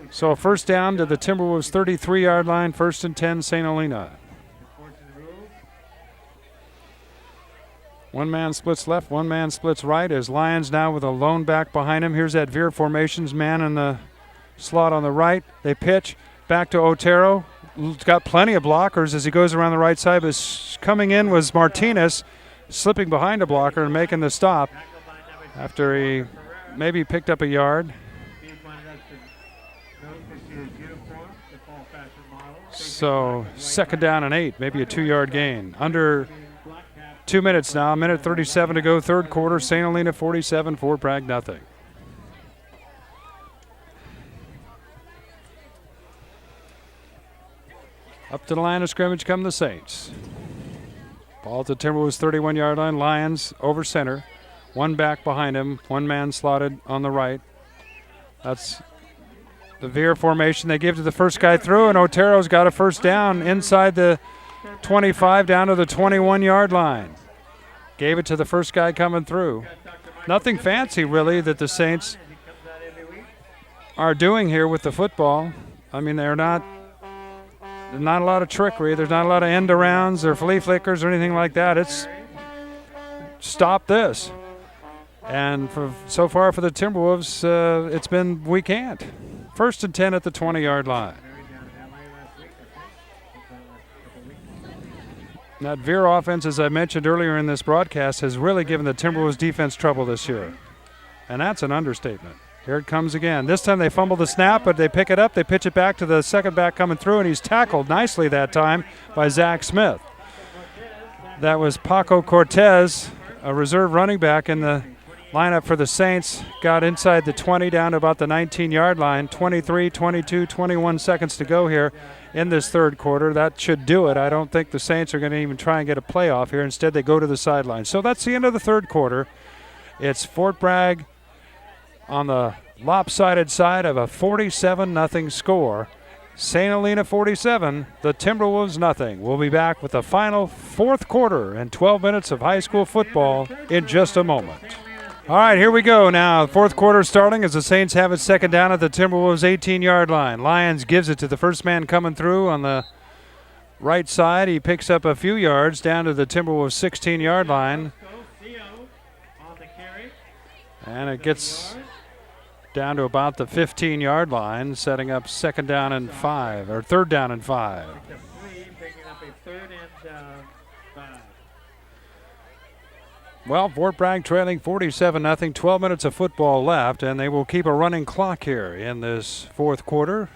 So 1st down to the Timberwolves 33-yard line, 1st and 10, St. Helena. One man splits left, one man splits right, as Lyons now with a lone back behind him. Here's that veer formations man in the slot on the right. They pitch back to Otero. He's got plenty of blockers as he goes around the right side, but coming in was Martinez, slipping behind a blocker and making the stop after he maybe picked up a yard. So 2nd down and 8, maybe a 2-yard gain. Under 2 minutes now, 1:37 to go, 3rd quarter. St. Helena 47, Fort Bragg nothing. Up to the line of scrimmage come the Saints. Ball at the Timberwolves 31-yard line. Lions over center. One back behind him. One man slotted on the right. That's the veer formation they give to the first guy through, and Otero's got a first down inside the 25 down to the 21-yard line. Gave it to the first guy coming through. Nothing fancy, really, that the Saints are doing here with the football. I mean, there's not a lot of trickery. There's not a lot of end-arounds or flea flickers or anything like that. It's stop this. And so far for the Timberwolves, it's been we can't. 1st and 10 at the 20-yard line. That veer offense, as I mentioned earlier in this broadcast, has really given the Timberwolves defense trouble this year. And that's an understatement. Here it comes again. This time they fumble the snap, but they pick it up. They pitch it back to the second back coming through, and he's tackled nicely that time by Zach Smith. That was Paco Cortez, a reserve running back in the lineup for the Saints. Got inside the 20 down to about the 19-yard line. 23, 22, 21 seconds to go here in this third quarter. That should do it. I don't think the Saints are going to even try and get a playoff here. Instead, they go to the sideline. So that's the end of the third quarter. It's Fort Bragg on the lopsided side of a 47-0 score. St. Helena 47, the Timberwolves nothing. We'll be back with the final fourth quarter and 12 minutes of high school football in just a moment. All right, here we go now. Fourth quarter starting as the Saints have it second down at the Timberwolves 18-yard line. Lions gives it to the first man coming through on the right side. He picks up a few yards down to the Timberwolves 16-yard line. And it gets down to about the 15-yard line, setting up third down and 5. Well, Fort Bragg trailing 47-0, 12 minutes of football left, and they will keep a running clock here in this fourth quarter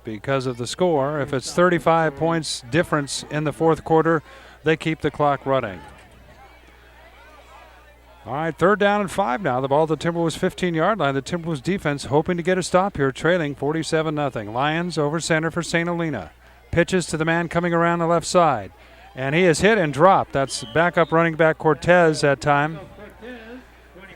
because of the score. If it's 35 points difference in the fourth quarter, they keep the clock running. All right, 3rd down and 5 now. The ball at the Timberwolves 15-yard line. The Timberwolves defense hoping to get a stop here, trailing 47-0. Lions over center for St. Helena. Pitches to the man coming around the left side. And he is hit and dropped. That's backup running back Cortez that time.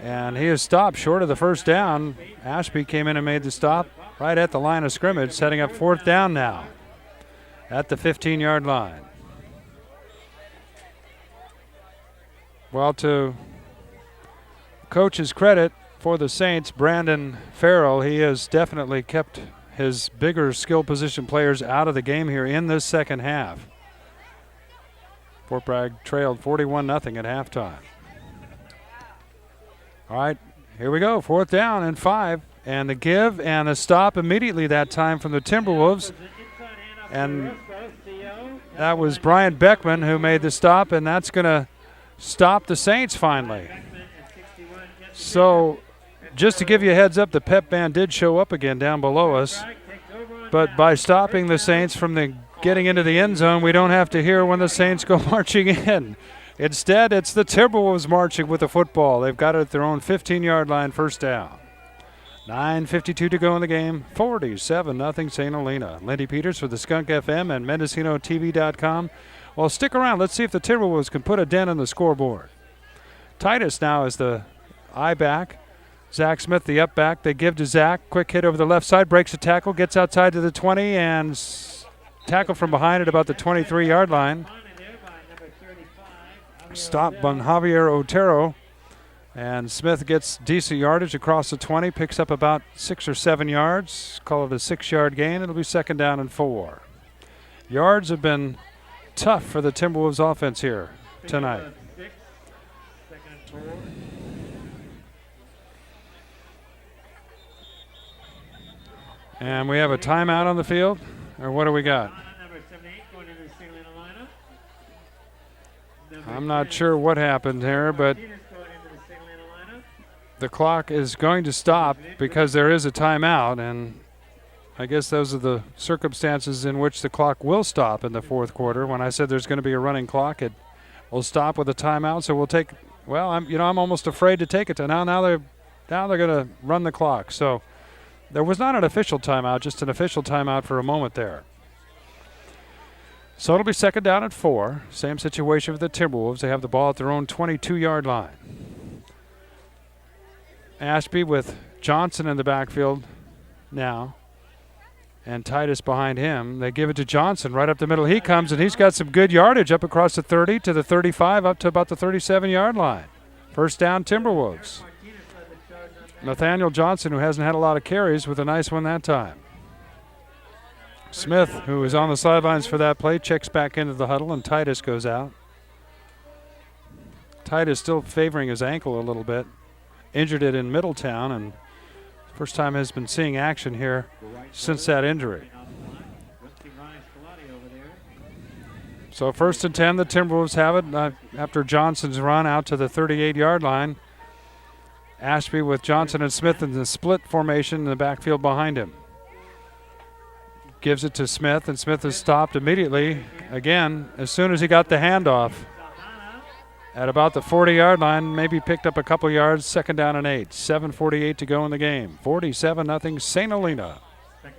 And he is stopped short of the first down. Ashby came in and made the stop right at the line of scrimmage, setting up 4th down now at the 15-yard line. Well, to coach's credit for the Saints, Brandon Farrell, he has definitely kept his bigger skill position players out of the game here in this second half. Fort Bragg trailed 41-0 at halftime. All right, here we go. 4th down and 5. And the give and the stop immediately that time from the Timberwolves. And that was Brian Beckman who made the stop, and that's going to stop the Saints finally. So just to give you a heads up, the pep band did show up again down below us. But by stopping the Saints from getting into the end zone, we don't have to hear when the Saints go marching in. Instead, it's the Timberwolves marching with the football. They've got it at their own 15-yard line, first down. 9:52 to go in the game. 47-0 St. Helena. Lindy Peters for the Skunk FM and MendocinoTV.com. Well, stick around. Let's see if the Timberwolves can put a dent on the scoreboard. Titus now is the I-back. Zach Smith, the up-back. They give to Zach. Quick hit over the left side. Breaks a tackle. Gets outside to the 20 and tackle from behind at about the 23-yard line. Stopped by Javier Otero. And Smith gets decent yardage across the 20. Picks up about 6 or 7 yards. Call it a 6-yard gain. It'll be 2nd down and 4. Yards have been tough for the Timberwolves offense here tonight. And we have a timeout on the field, or what do we got? I'm not sure what happened here, but the clock is going to stop because there is a timeout, and I guess those are the circumstances in which the clock will stop in the fourth quarter. When I said there's going to be a running clock, it will stop with a timeout. So we'll take. Well, I'm almost afraid to take it to now. Now they're going to run the clock. So there was not an official timeout, just an official timeout for a moment there. So it'll be second down at 4. Same situation with the Timberwolves. They have the ball at their own 22-yard line. Ashby with Johnson in the backfield now, and Titus behind him. They give it to Johnson right up the middle. He comes, and he's got some good yardage up across the 30 to the 35 up to about the 37-yard line. First down, Timberwolves. Nathaniel Johnson, who hasn't had a lot of carries, with a nice one that time. Smith, who is on the sidelines for that play, checks back into the huddle, and Titus goes out. Titus still favoring his ankle a little bit. Injured it in Middletown, and first time has been seeing action here since that injury. So 1st and 10, the Timberwolves have it after Johnson's run out to the 38-yard line. Ashby with Johnson and Smith in the split formation in the backfield behind him. Gives it to Smith, and Smith is stopped immediately, again, as soon as he got the handoff. At about the 40-yard line, maybe picked up a couple yards, second down and 8. 7:48 to go in the game. 47-0 St. Helena.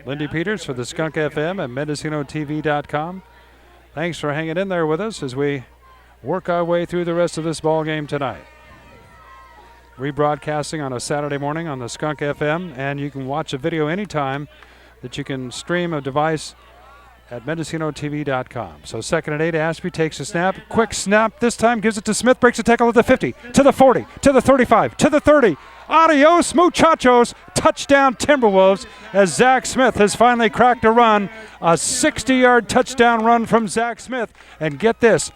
Lindy Peters for the Skunk FM at MendocinoTV.com. Thanks for hanging in there with us as we work our way through the rest of this ball game tonight. Rebroadcasting on a Saturday morning on the Skunk FM, and you can watch a video anytime that you can stream a device at MendocinoTV.com. So 2nd and 8, Ashby takes a snap. Quick snap this time, gives it to Smith, breaks a tackle at the 50, to the 40, to the 35, to the 30. Adios, muchachos. Touchdown, Timberwolves, as Zach Smith has finally cracked a run. A 60-yard touchdown run from Zach Smith. And get this,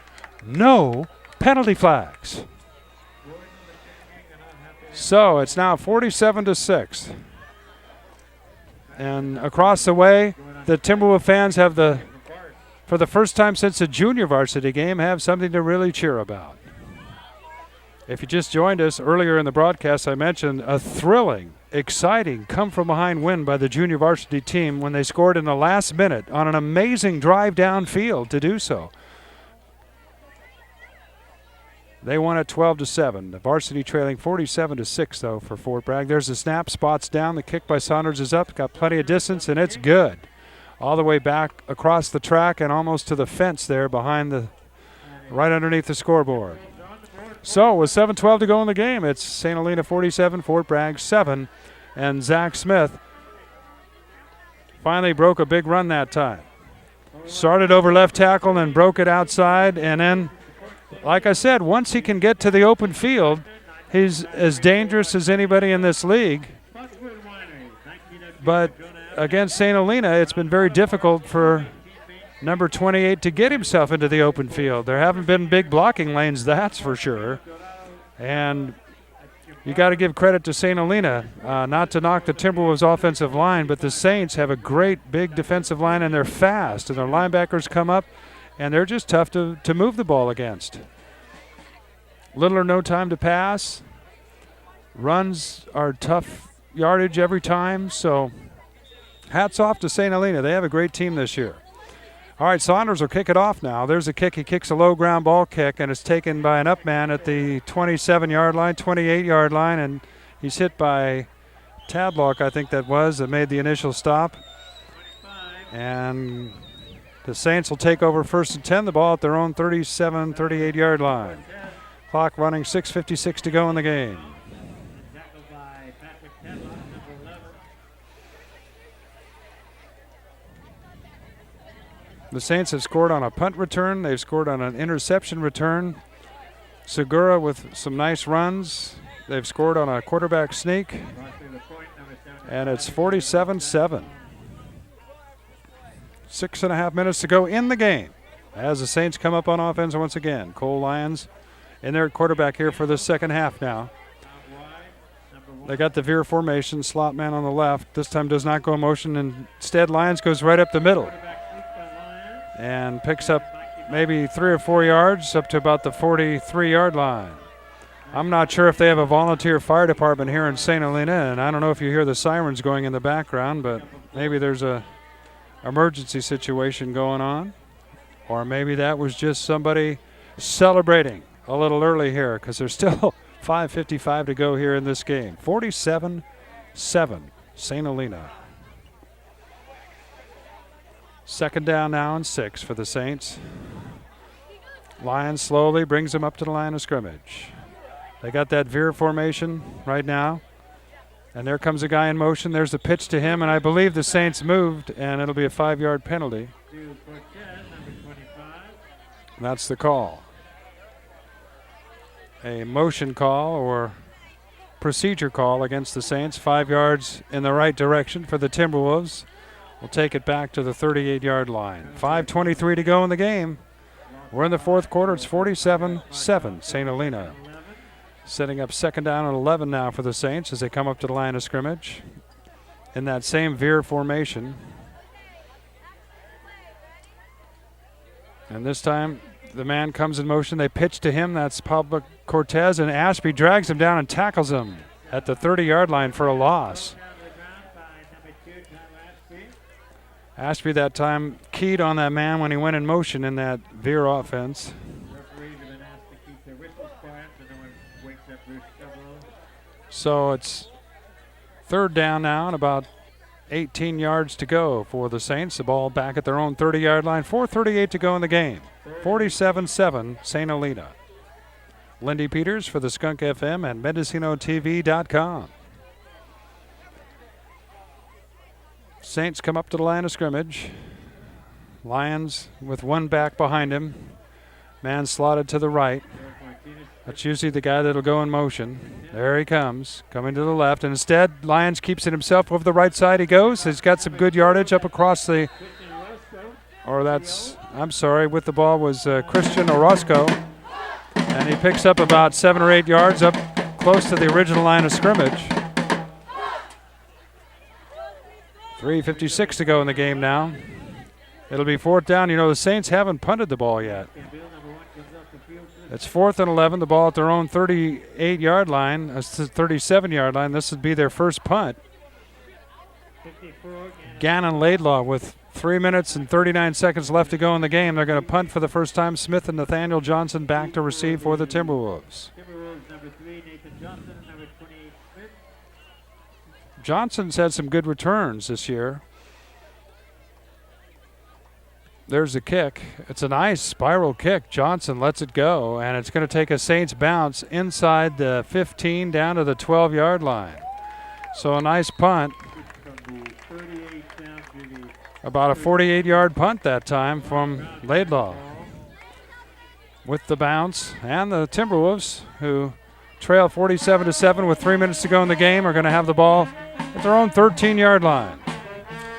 no penalty flags. So it's now 47-6. And across the way, the Timberwolves fans have for the first time since the junior varsity game, have something to really cheer about. If you just joined us earlier in the broadcast, I mentioned a thrilling, exciting come-from-behind win by the junior varsity team when they scored in the last minute on an amazing drive downfield to do so. They won at 12-7. The varsity trailing 47-6, though, for Fort Bragg. There's the snap, spots down. The kick by Saunders is up. Got plenty of distance, and it's good. All the way back across the track and almost to the fence there behind right underneath the scoreboard. So with 7:12 to go in the game, it's St. Helena 47, Fort Bragg 7, and Zach Smith finally broke a big run that time. Started over left tackle and broke it outside, and then, like I said, once he can get to the open field, he's as dangerous as anybody in this league. But against St. Helena, it's been very difficult for number 28 to get himself into the open field. There haven't been big blocking lanes, that's for sure. And you got to give credit to St. Helena, not to knock the Timberwolves offensive line, but the Saints have a great big defensive line, and they're fast, and their linebackers come up, and they're just tough to move the ball against. Little or no time to pass. Runs are tough yardage every time, so hats off to St. Helena. They have a great team this year. All right, Saunders will kick it off now. There's a kick. He kicks a low ground ball kick, and it's taken by an up man at the 27-yard line, 28-yard line, and he's hit by Tadlock, I think that made the initial stop. And the Saints will take over 1st and 10, the ball at their own 37, 38-yard line. Clock running, 6:56 to go in the game. The Saints have scored on a punt return. They've scored on an interception return. Segura with some nice runs. They've scored on a quarterback sneak. And it's 47-7. 6.5 minutes to go in the game as the Saints come up on offense once again. Cole Lyons in there at quarterback here for the second half now. They got the veer formation, slot man on the left. This time does not go in motion. Instead, Lyons goes right up the middle and picks up maybe 3 or 4 yards up to about the 43-yard line. I'm not sure if they have a volunteer fire department here in St. Helena, and I don't know if you hear the sirens going in the background, but maybe there's a emergency situation going on, or maybe that was just somebody celebrating a little early here because there's still 5:55 to go here in this game. 47-7, St. Helena. Second down now and 6 for the Saints. Lions slowly brings them up to the line of scrimmage. They got that veer formation right now. And there comes a guy in motion. There's the pitch to him, and I believe the Saints moved, and it'll be a 5-yard penalty. And that's the call. A motion call or procedure call against the Saints. 5 yards in the right direction for the Timberwolves. We'll take it back to the 38-yard line. 5:23 to go in the game. We're in the fourth quarter. It's 47-7, St. Helena. Setting up second down and 11 now for the Saints as they come up to the line of scrimmage in that same veer formation. And this time the man comes in motion. They pitch to him. That's Pablo Cortez, and Ashby drags him down and tackles him at the 30-yard line for a loss. Ashby that time keyed on that man when he went in motion in that veer offense. So it's third down now and about 18 yards to go for the Saints. The ball back at their own 30-yard line. 4:38 to go in the game. 47-7 St. Helena. Lindy Peters for the Skunk FM and MendocinoTV.com. Saints come up to the line of scrimmage. Lions with one back behind him. Man slotted to the right. That's usually the guy that'll go in motion. There he comes, coming to the left. And instead, Lions keeps it himself over the right side. He goes. He's got some good yardage up across the, with the ball was Christian Orozco. And he picks up about 7 or 8 yards up close to the original line of scrimmage. 3:56 to go in the game now. It'll be fourth down. You know, the Saints haven't punted the ball yet. It's 4th and 11. The ball at their own 38-yard line, 37-yard line. This would be their first punt. Gannon Laidlaw with 3 minutes and 39 seconds left to go in the game. They're going to punt for the first time. Smith and Nathaniel Johnson back to receive for the Timberwolves. Johnson's had some good returns this year. There's the kick. It's a nice spiral kick. Johnson lets it go, and it's going to take a Saints bounce inside the 15 down to the 12-yard line. So a nice punt. About a 48-yard punt that time from Laidlaw. With the bounce, and the Timberwolves, who trail 47-7 with 3 minutes to go in the game, are going to have the ball at their own 13-yard line.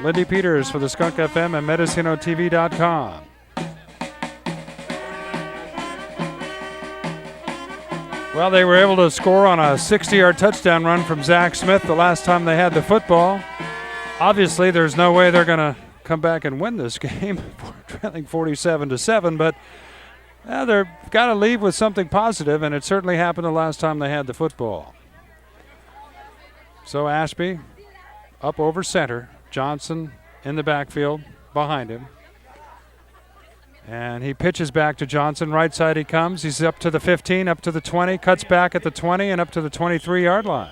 Lindy Peters for the Skunk FM and MendocinoTV.com. Well, they were able to score on a 60-yard touchdown run from Zach Smith the last time they had the football. Obviously, there's no way they're going to come back and win this game, trailing 47-7, but they've got to leave with something positive, and it certainly happened the last time they had the football. So Ashby up over center. Johnson in the backfield behind him. And he pitches back to Johnson. Right side he comes. He's up to the 15, up to the 20, cuts back at the 20 and up to the 23-yard line.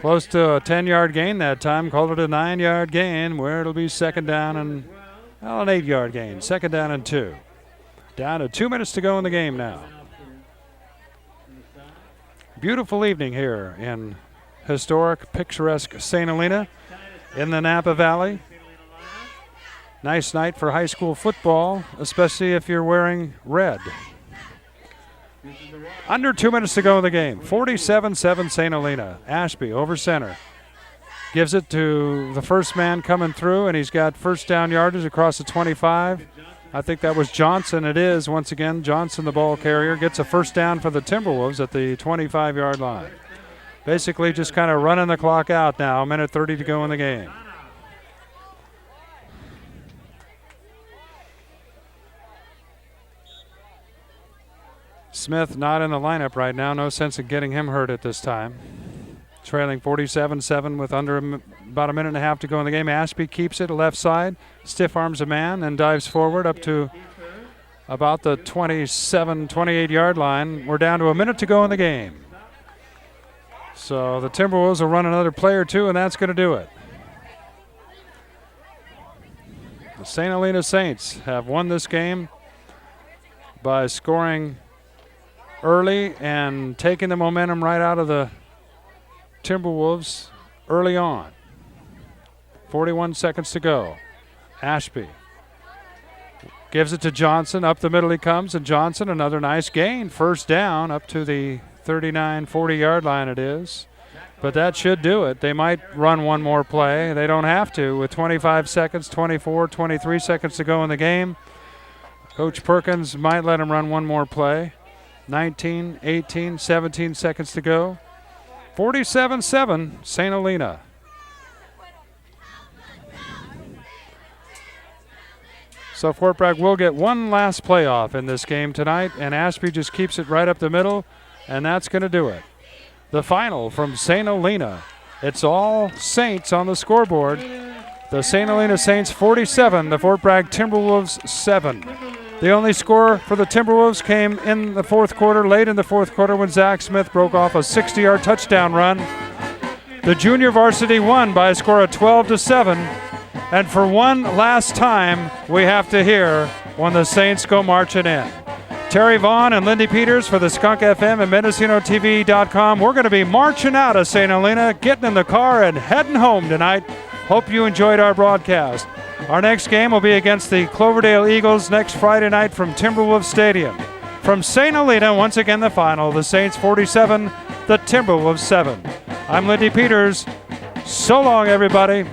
Close to a 10-yard gain that time. Called it a 9-yard gain where it'll be second down and, well, an 8-yard gain. Second down and 2. Down to 2 minutes to go in the game now. Beautiful evening here in historic, picturesque St. Helena in the Napa Valley. Nice night for high school football, especially if you're wearing red. Under 2 minutes to go in the game. 47-7 St. Helena. Ashby over center. Gives it to the first man coming through, and he's got first down yardage across the 25. I think that was Johnson. It is, once again, Johnson, the ball carrier, gets a first down for the Timberwolves at the 25-yard line. Basically just kind of running the clock out now. A minute 30 to go in the game. Smith not in the lineup right now. No sense in getting him hurt at this time. Trailing 47-7 with about a minute and a half to go in the game. Ashby keeps it left side. Stiff arms a man and dives forward up to about the 27, 28-yard line. We're down to a minute to go in the game. So the Timberwolves will run another play or two, and that's going to do it. The St. Helena Saints have won this game by scoring early and taking the momentum right out of the Timberwolves early on. 41 seconds to go. Ashby gives it to Johnson. Up the middle he comes, and Johnson, another nice gain. First down up to the 39, 40-yard line it is. But that should do it. They might run one more play. They don't have to with 25 seconds, 24, 23 seconds to go in the game. Coach Perkins might let him run one more play. 19, 18, 17 seconds to go. 47-7, St. Helena. So Fort Bragg will get one last playoff in this game tonight, and Ashby just keeps it right up the middle, and that's going to do it. The final from St. Helena. It's all Saints on the scoreboard. The St. Helena Saints 47, the Fort Bragg Timberwolves 7. The only score for the Timberwolves came in the fourth quarter, late in the fourth quarter, when Zach Smith broke off a 60-yard touchdown run. The junior varsity won by a score of 12-7. And for one last time, we have to hear when the Saints go marching in. Terry Vaughn and Lindy Peters for the Skunk FM and MendocinoTV.com. We're going to be marching out of St. Helena, getting in the car and heading home tonight. Hope you enjoyed our broadcast. Our next game will be against the Cloverdale Eagles next Friday night from Timberwolves Stadium. From St. Helena, once again the final, the Saints 47, the Timberwolves 7. I'm Lindy Peters. So long, everybody.